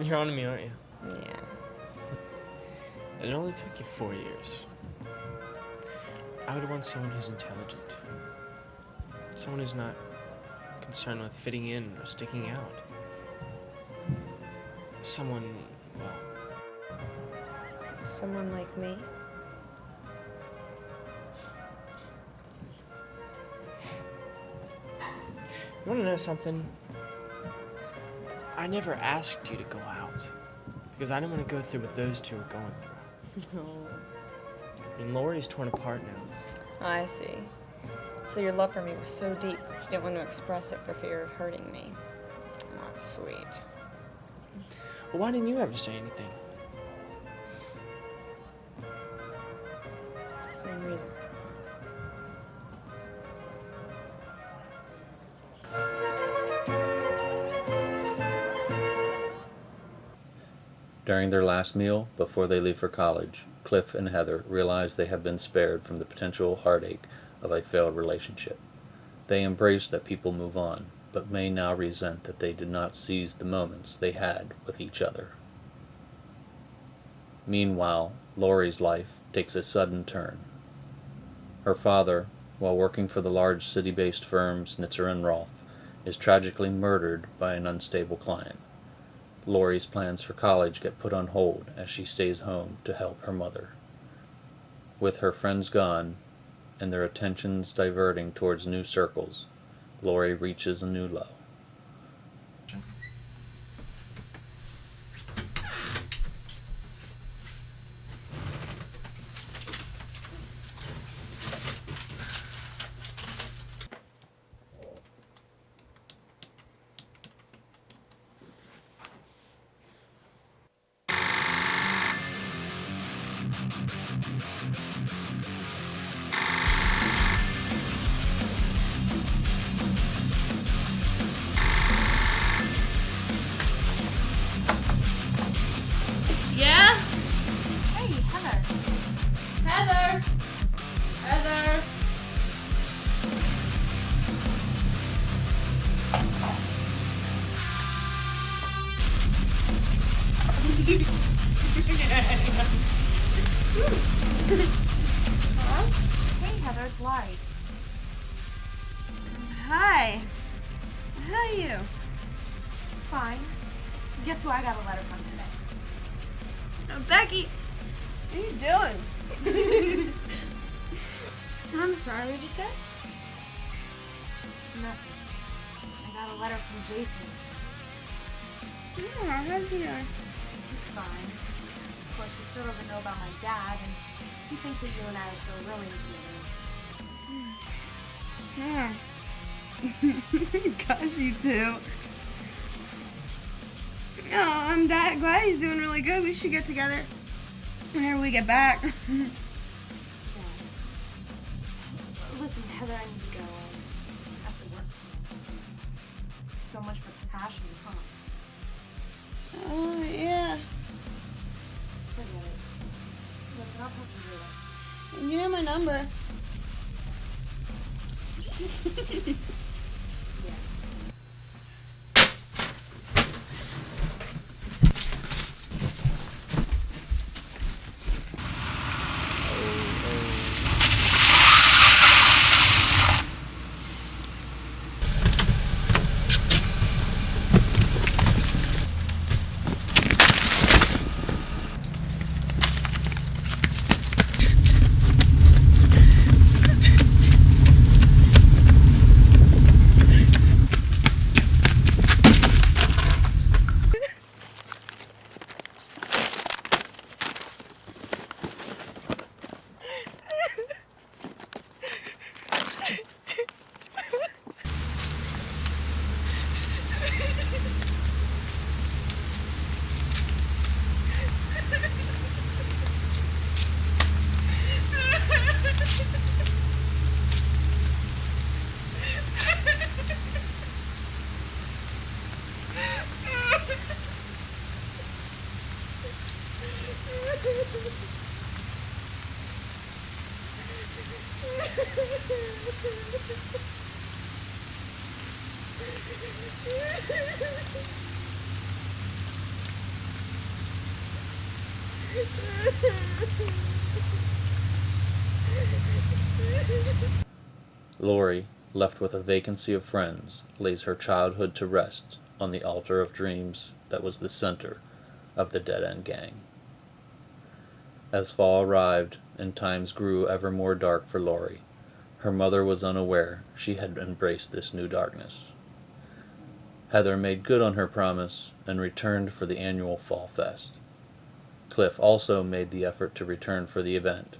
S1: You're on to me, aren't you?
S8: Yeah.
S1: It only took you 4 years. I would want someone who's intelligent. Someone who's not concerned with fitting in or sticking out. Someone, well...
S8: Someone like me?
S1: You wanna know something? I never asked you to go out. Because I didn't want to go through what those two are going through.
S8: No.
S1: I mean, Lori's torn apart now.
S8: I see. So your love for me was so deep that you didn't want to express it for fear of hurting me. That's sweet.
S1: Well, why didn't you ever say anything?
S8: Same reason.
S5: During their last meal, before they leave for college, Cliff and Heather realize they have been spared from the potential heartache of a failed relationship. They embrace that people move on, but may now resent that they did not seize the moments they had with each other. Meanwhile, Lori's life takes a sudden turn. Her father, while working for the large city-based firm Snitzer and Rolfe, is tragically murdered by an unstable client. Lori's plans for college get put on hold as she stays home to help her mother. With her friends gone, and their attentions diverting towards new circles, Lori reaches a new low.
S6: Yeah?
S8: Hey, Heather.
S6: Heather! Heather!
S8: Hello? Hey, Heather, it's Laurie.
S19: Hi. How are you?
S8: Fine. Guess who I got a letter from today?
S19: Becky, what are you doing?
S8: I'm sorry, what did you say? Nothing. I got a letter from Jason.
S19: Oh, how's he doing?
S8: He's fine. Of course, he still doesn't know about my dad, and he thinks that you and I are still really together.
S19: Yeah. Gosh, you two. Oh, I'm that glad he's doing really good. We should get together whenever we get back.
S9: Listen, Heather, I need to go. I have to work tomorrow. So much for passion, huh?
S19: Oh, yeah.
S9: Forget it. Listen, I'll talk to you later.
S19: You know my number.
S5: Lori, left with a vacancy of friends, lays her childhood to rest on the altar of dreams that was the center of the Dead End Gang. As fall arrived and times grew ever more dark for Lori, her mother was unaware she had embraced this new darkness. Heather made good on her promise and returned for the annual Fall Fest. Cliff also made the effort to return for the event.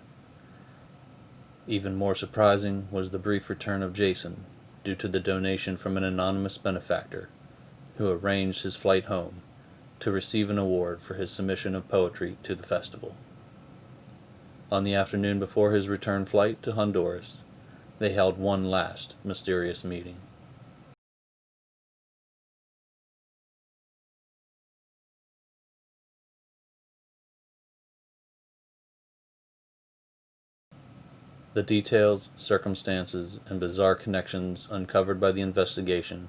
S5: Even more surprising was the brief return of Jason, due to the donation from an anonymous benefactor, who arranged his flight home to receive an award for his submission of poetry to the festival. On the afternoon before his return flight to Honduras, they held one last mysterious meeting. The details, circumstances, and bizarre connections uncovered by the investigation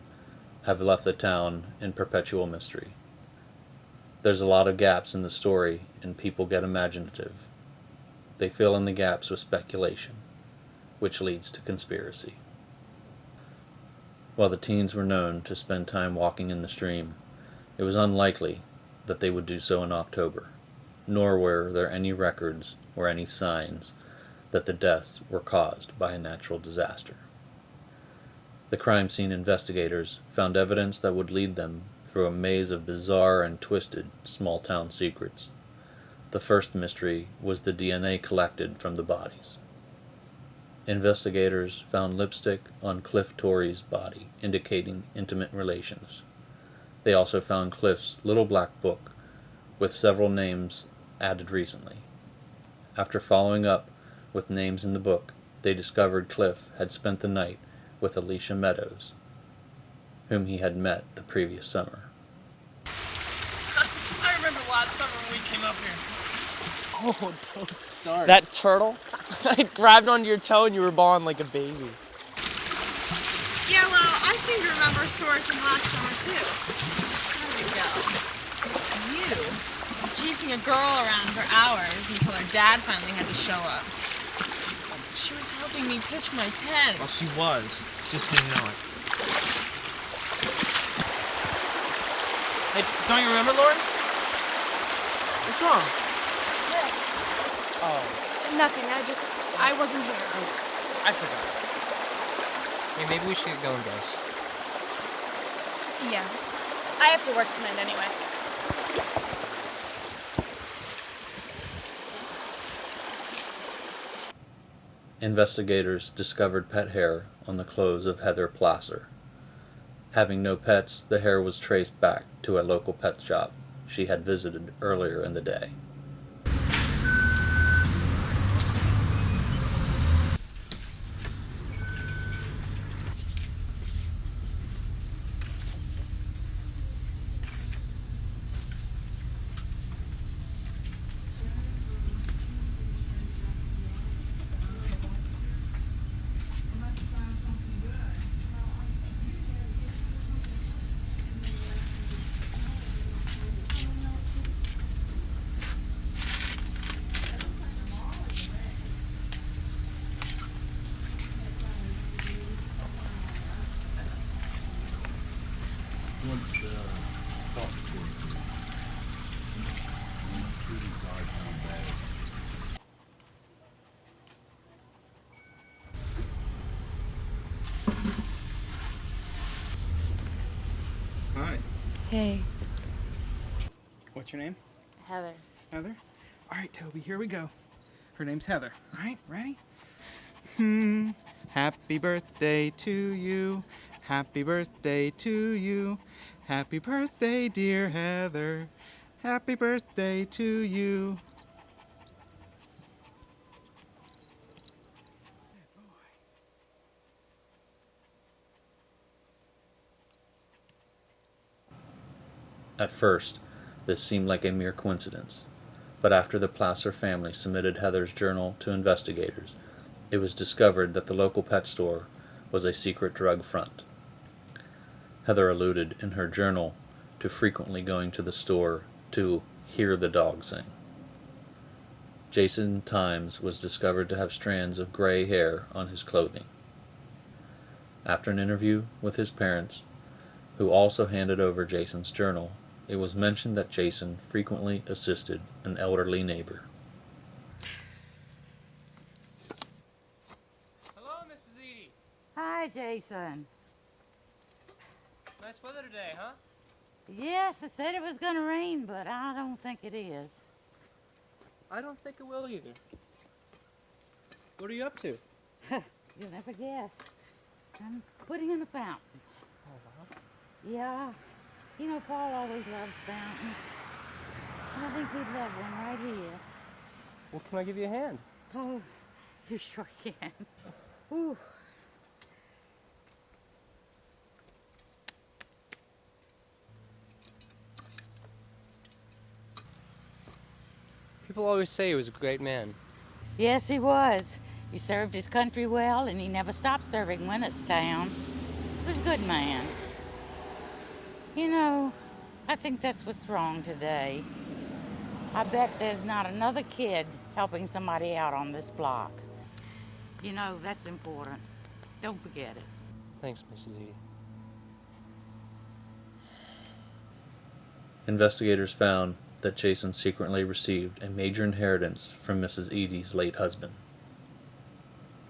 S5: have left the town in perpetual mystery. There's a lot of gaps in the story, and people get imaginative. They fill in the gaps with speculation, which leads to conspiracy. While the teens were known to spend time walking in the stream, it was unlikely that they would do so in October, nor were there any records or any signs that the deaths were caused by a natural disaster. The crime scene investigators found evidence that would lead them through a maze of bizarre and twisted small-town secrets. The first mystery was the DNA collected from the bodies. Investigators found lipstick on Cliff Torrey's body, indicating intimate relations. They also found Cliff's little black book, with several names added recently. After following up with names in the book, they discovered Cliff had spent the night with Alicia Meadows, whom he had met the previous summer.
S1: I remember last summer when we came up here.
S13: Oh, don't start.
S1: That turtle? I grabbed onto your toe and you were bawling like a baby.
S8: Yeah, well, I seem to remember a story from last summer, too. There we go. You chasing a girl around for hours until her dad finally had to show up. She was helping me pitch my tent.
S1: Well, she was. She just didn't know it. Hey, don't you remember, Lauren? What's wrong? Oh,
S9: Nothing, I wasn't here.
S1: I forgot.
S13: Hey, maybe we should get going, guys.
S9: Yeah. I have to work tonight anyway.
S5: Investigators discovered pet hair on the clothes of Heather Placer. Having no pets, the hair was traced back to a local pet shop she had visited earlier in the day.
S3: Hi.
S9: Hey.
S3: What's your name?
S15: Heather.
S3: Heather? All right, Toby, here we go. Her name's Heather. All right, ready? Happy birthday to you. Happy birthday to you. Happy birthday, dear Heather. Happy birthday to you.
S5: At first, this seemed like a mere coincidence, but after the Placer family submitted Heather's journal to investigators, it was discovered that the local pet store was a secret drug front. Heather alluded in her journal to frequently going to the store to hear the dog sing. Jason Times was discovered to have strands of gray hair on his clothing. After an interview with his parents, who also handed over Jason's journal, it was mentioned that Jason frequently assisted an elderly neighbor.
S2: Hello, Mrs. Edie.
S20: Hi, Jason.
S2: Nice weather today, huh?
S20: Yes, it said it was going to rain, but I don't think it is.
S2: I don't think it will either. What are you up to?
S20: You'll never guess. I'm putting in a fountain.
S2: Oh, wow.
S20: Yeah. You know, Paul always loved fountains. And I think he'd love one right here.
S2: Well, can I give you a hand?
S20: Oh, you sure can. Ooh.
S13: People always say he was a great man.
S20: Yes, he was. He served his country well, and he never stopped serving Winnetstown. He was a good man. You know, I think that's what's wrong today. I bet there's not another kid helping somebody out on this block. You know, that's important. Don't forget it.
S13: Thanks, Mrs. Edie.
S5: Investigators found that Jason secretly received a major inheritance from Mrs. Edie's late husband.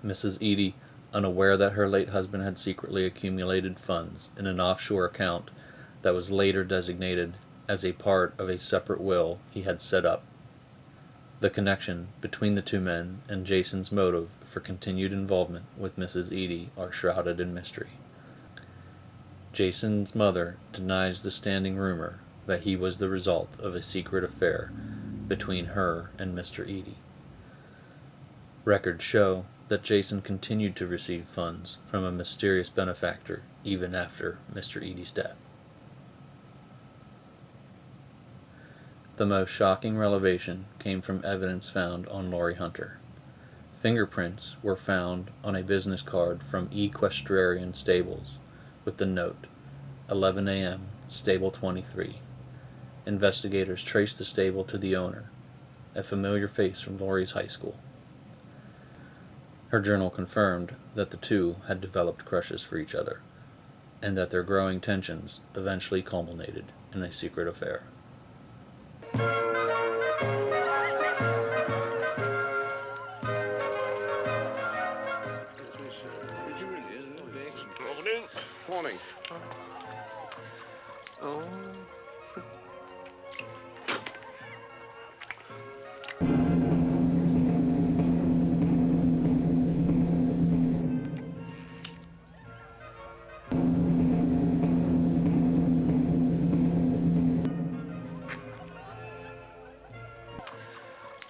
S5: Mrs. Edie, unaware that her late husband had secretly accumulated funds in an offshore account that was later designated as a part of a separate will he had set up. The connection between the two men and Jason's motive for continued involvement with Mrs. Edie are shrouded in mystery. Jason's mother denies the standing rumor that he was the result of a secret affair between her and Mr. Edie. Records show that Jason continued to receive funds from a mysterious benefactor even after Mr. Edie's death. The most shocking revelation came from evidence found on Lori Hunter. Fingerprints were found on a business card from Equestrian Stables with the note, 11 a.m., Stable 23. Investigators traced the stable to the owner, a familiar face from Lori's high school. Her journal confirmed that the two had developed crushes for each other, and that their growing tensions eventually culminated in a secret affair.
S21: Morning. Oh.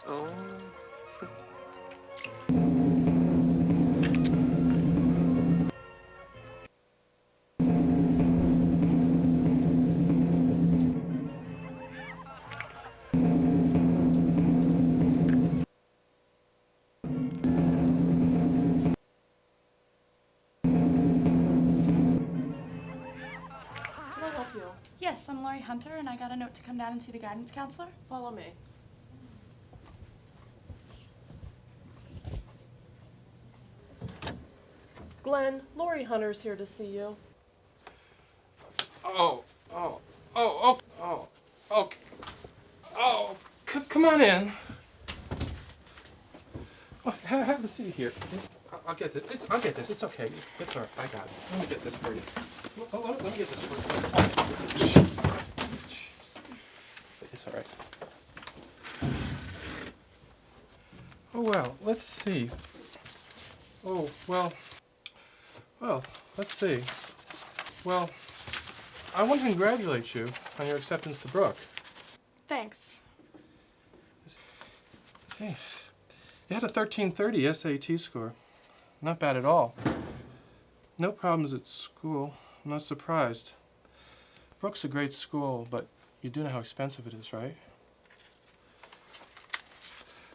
S2: Oh.
S8: Can I help you? Yes, I'm Lori Hunter, and I got a note to come down and see the guidance counselor.
S19: Follow me. Glenn, Lori Hunter's here to see you.
S11: Oh, come on in. Oh, have a seat here. I'll get this. I'll get this. It's okay. It's all right. I got it. Let me get this for you. Let me get this for you. Jeez. It's all right. Oh, well, let's see. Oh, well, let's see. Well, I want to congratulate you on your acceptance to Brooke.
S8: Thanks.
S11: Hey, you had a 1330 SAT score. Not bad at all. No problems at school. I'm not surprised. Brooke's a great school, but you do know how expensive it is, right?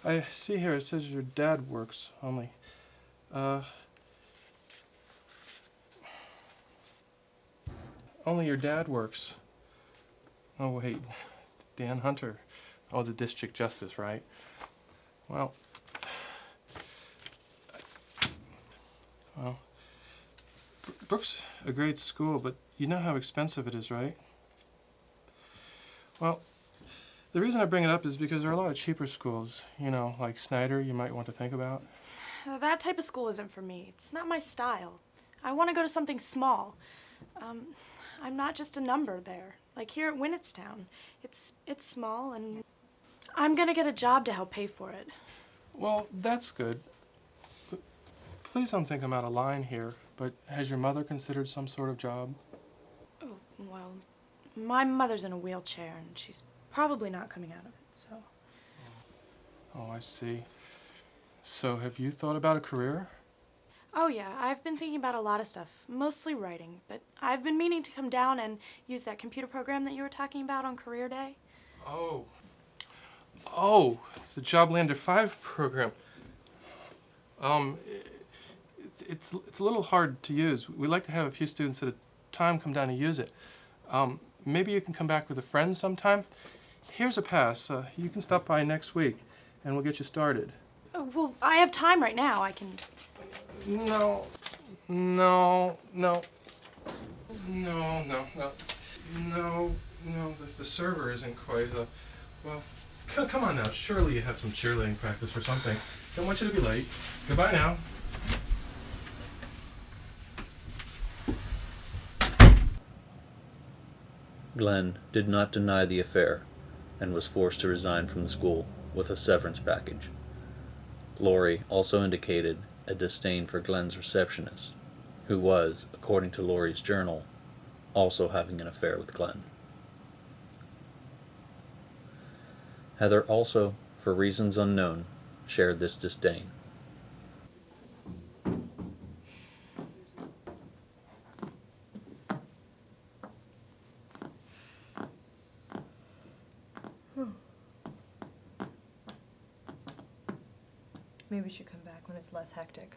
S11: I see here it says your dad works only. Only your dad works. Oh, wait. Dan Hunter. Oh, the district justice, right? Well, Brooke's a great school, but you know how expensive it is, right? Well, the reason I bring it up is because there are a lot of cheaper schools, you know, like Snyder you might want to think about.
S8: That type of school isn't for me. It's not my style. I want to go to something small. I'm not just a number there. Like here at Winnetstown. It's small, and I'm gonna get a job to help pay for it.
S11: Well, that's good. But please don't think I'm out of line here, but has your mother considered some sort of job?
S8: Oh, well, my mother's in a wheelchair, and she's probably not coming out of it, so.
S11: Oh, I see. So have you thought about a career?
S8: Oh yeah, I've been thinking about a lot of stuff, mostly writing, but I've been meaning to come down and use that computer program that you were talking about on Career Day.
S11: Oh, the Joblander 5 program. It's a little hard to use. We like to have a few students at a time come down and use it. Maybe you can come back with a friend sometime. Here's a pass. You can stop by next week, and we'll get you started.
S8: Oh, well, I have time right now. I can...
S11: No. The server isn't quite, well, come on now. Surely you have some cheerleading practice or something. Don't want you to be late. Goodbye now.
S5: Glenn did not deny the affair and was forced to resign from the school with a severance package. Lori also indicated a disdain for Glenn's receptionist, who was, according to Lori's journal, also having an affair with Glenn. Heather also, for reasons unknown, shared this disdain.
S21: Maybe we should come back when it's less hectic.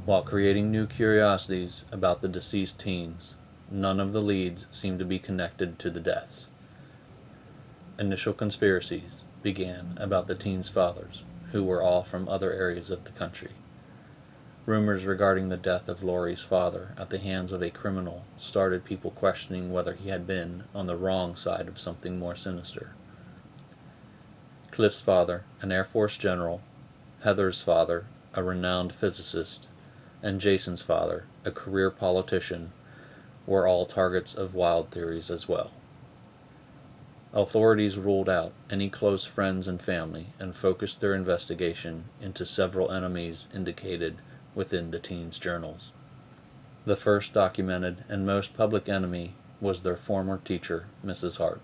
S5: While creating new curiosities about the deceased teens, none of the leads seemed to be connected to the deaths. Initial conspiracies began about the teens' fathers, who were all from other areas of the country. Rumors regarding the death of Lori's father at the hands of a criminal started people questioning whether he had been on the wrong side of something more sinister. Cliff's father, an Air Force general, Heather's father, a renowned physicist, and Jason's father, a career politician, were all targets of wild theories as well. Authorities ruled out any close friends and family and focused their investigation into several enemies indicated within the teens' journals. The first documented and most public enemy was their former teacher, Mrs. Hart.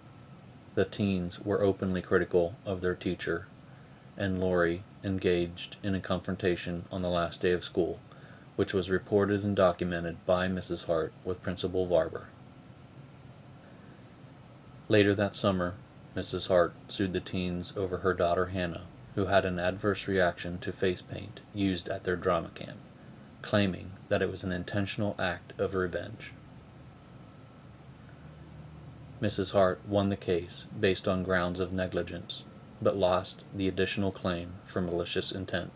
S5: The teens were openly critical of their teacher, and Lori engaged in a confrontation on the last day of school, which was reported and documented by Mrs. Hart with Principal Barber. Later that summer, Mrs. Hart sued the teens over her daughter Hannah, who had an adverse reaction to face paint used at their drama camp, claiming that it was an intentional act of revenge. Mrs. Hart won the case based on grounds of negligence, but lost the additional claim for malicious intent.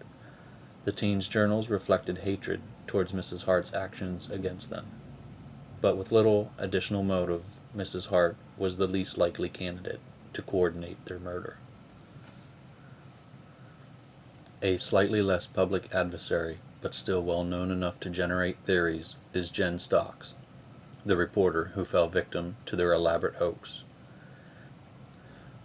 S5: The teens' journals reflected hatred towards Mrs. Hart's actions against them. But with little additional motive, Mrs. Hart was the least likely candidate to coordinate their murder. A slightly less public adversary, but still well known enough to generate theories, is Jen Stocks, the reporter who fell victim to their elaborate hoax.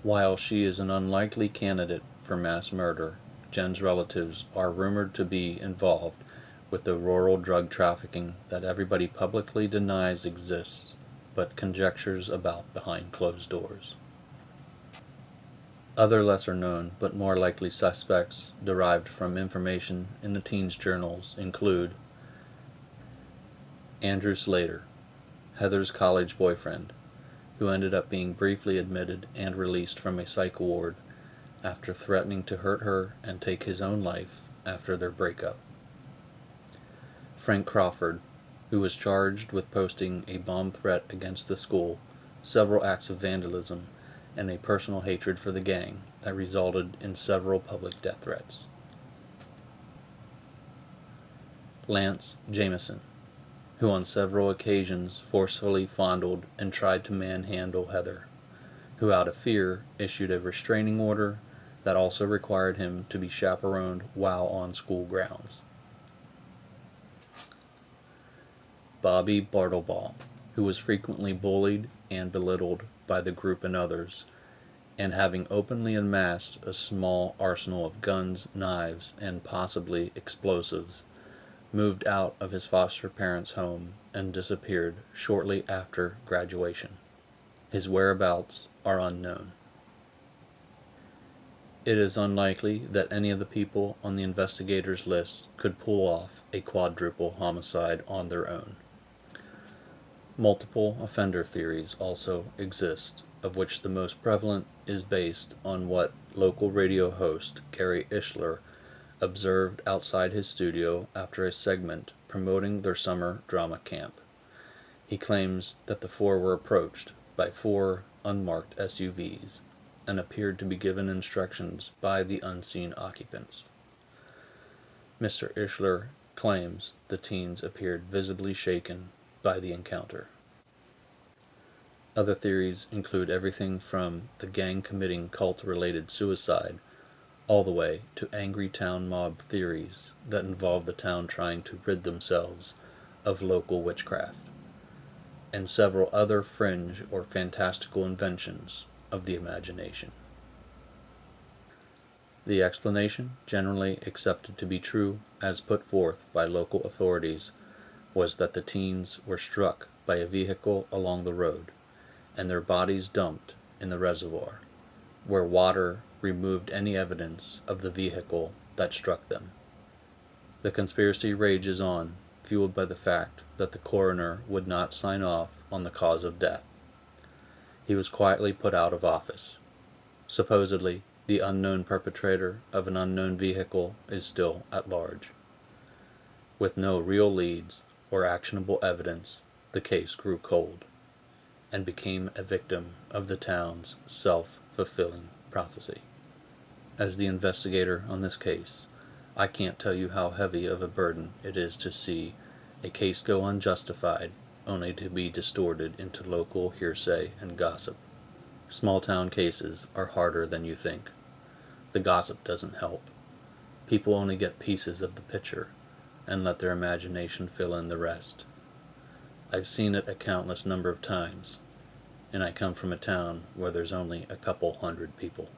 S5: While she is an unlikely candidate for mass murder, Jen's relatives are rumored to be involved with the rural drug trafficking that everybody publicly denies exists, but conjectures about behind closed doors. Other lesser-known but more likely suspects derived from information in the teens' journals include Andrew Slater, Heather's college boyfriend, who ended up being briefly admitted and released from a psych ward after threatening to hurt her and take his own life after their breakup. Frank Crawford, who was charged with posting a bomb threat against the school, several acts of vandalism, and a personal hatred for the gang that resulted in several public death threats. Lance Jameson, who on several occasions forcefully fondled and tried to manhandle Heather, who out of fear issued a restraining order that also required him to be chaperoned while on school grounds. Bobby Bartleball, who was frequently bullied and belittled by the group and others, and having openly amassed a small arsenal of guns, knives, and possibly explosives, moved out of his foster parents' home and disappeared shortly after graduation. His whereabouts are unknown. It is unlikely that any of the people on the investigators' list could pull off a quadruple homicide on their own. Multiple offender theories also exist, of which the most prevalent is based on what local radio host Gary Ishler observed outside his studio after a segment promoting their summer drama camp. He claims that the four were approached by 4 unmarked SUVs and appeared to be given instructions by the unseen occupants. Mr. Ishler claims the teens appeared visibly shaken by the encounter. Other theories include everything from the gang committing cult-related suicide all the way to angry town mob theories that involve the town trying to rid themselves of local witchcraft, and several other fringe or fantastical inventions of the imagination. The explanation, generally accepted to be true as put forth by local authorities, was that the teens were struck by a vehicle along the road, and their bodies dumped in the reservoir, where water removed any evidence of the vehicle that struck them. The conspiracy rages on, fueled by the fact that the coroner would not sign off on the cause of death. He was quietly put out of office. Supposedly, the unknown perpetrator of an unknown vehicle is still at large. With no real leads or actionable evidence, the case grew cold and became a victim of the town's self-fulfilling prophecy. As the investigator on this case, I can't tell you how heavy of a burden it is to see a case go unjustified only to be distorted into local hearsay and gossip. Small-town cases are harder than you think. The gossip doesn't help. People only get pieces of the picture and let their imagination fill in the rest. I've seen it a countless number of times, and I come from a town where there's only a couple hundred people.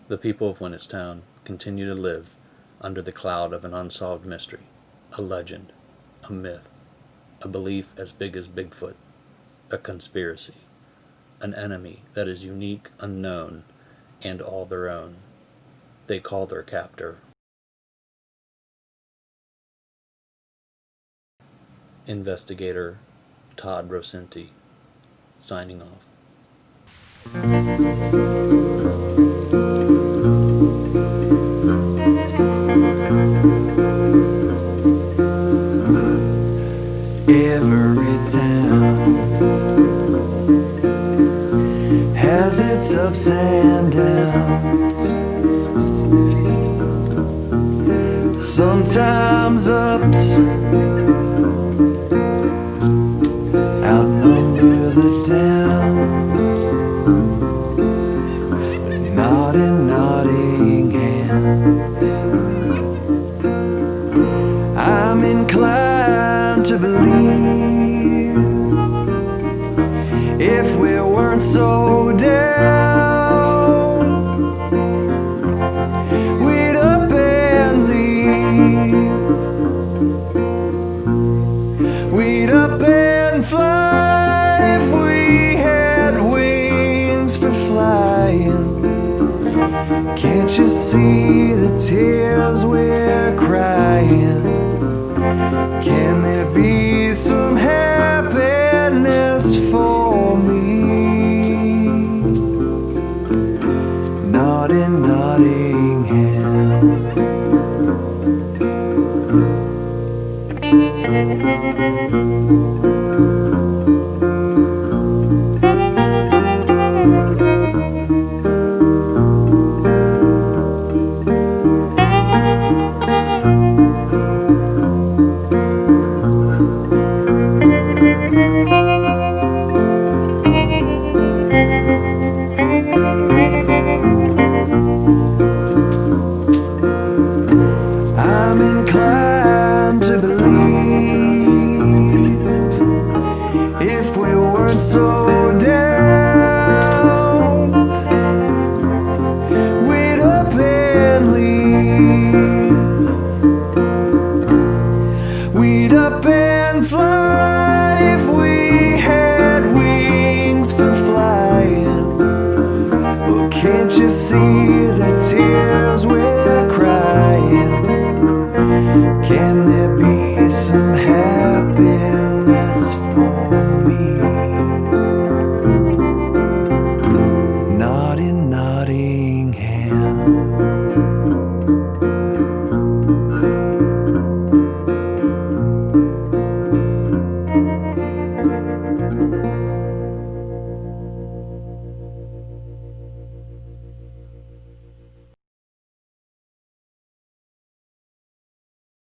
S5: The people of Winnetstown continue to live under the cloud of an unsolved mystery, a legend, a myth, a belief as big as Bigfoot, a conspiracy, an enemy that is unique, unknown, and all their own. They call their captor. Investigator Todd Rosinti, signing off.
S7: Every town has its ups and downs. Sometimes ups outnumber the down. Not in Nottingham. I'm inclined to believe if we weren't so down, we'd up and leave. We'd up and fly if we had wings for flying. Can't you see the tears we're crying? Can there be some happiness for me? Not in Nottingham. I'm inclined to believe if we weren't so down, we'd up and leave. We'd up and fly if we had wings for flying. Well, can't you see the tears we're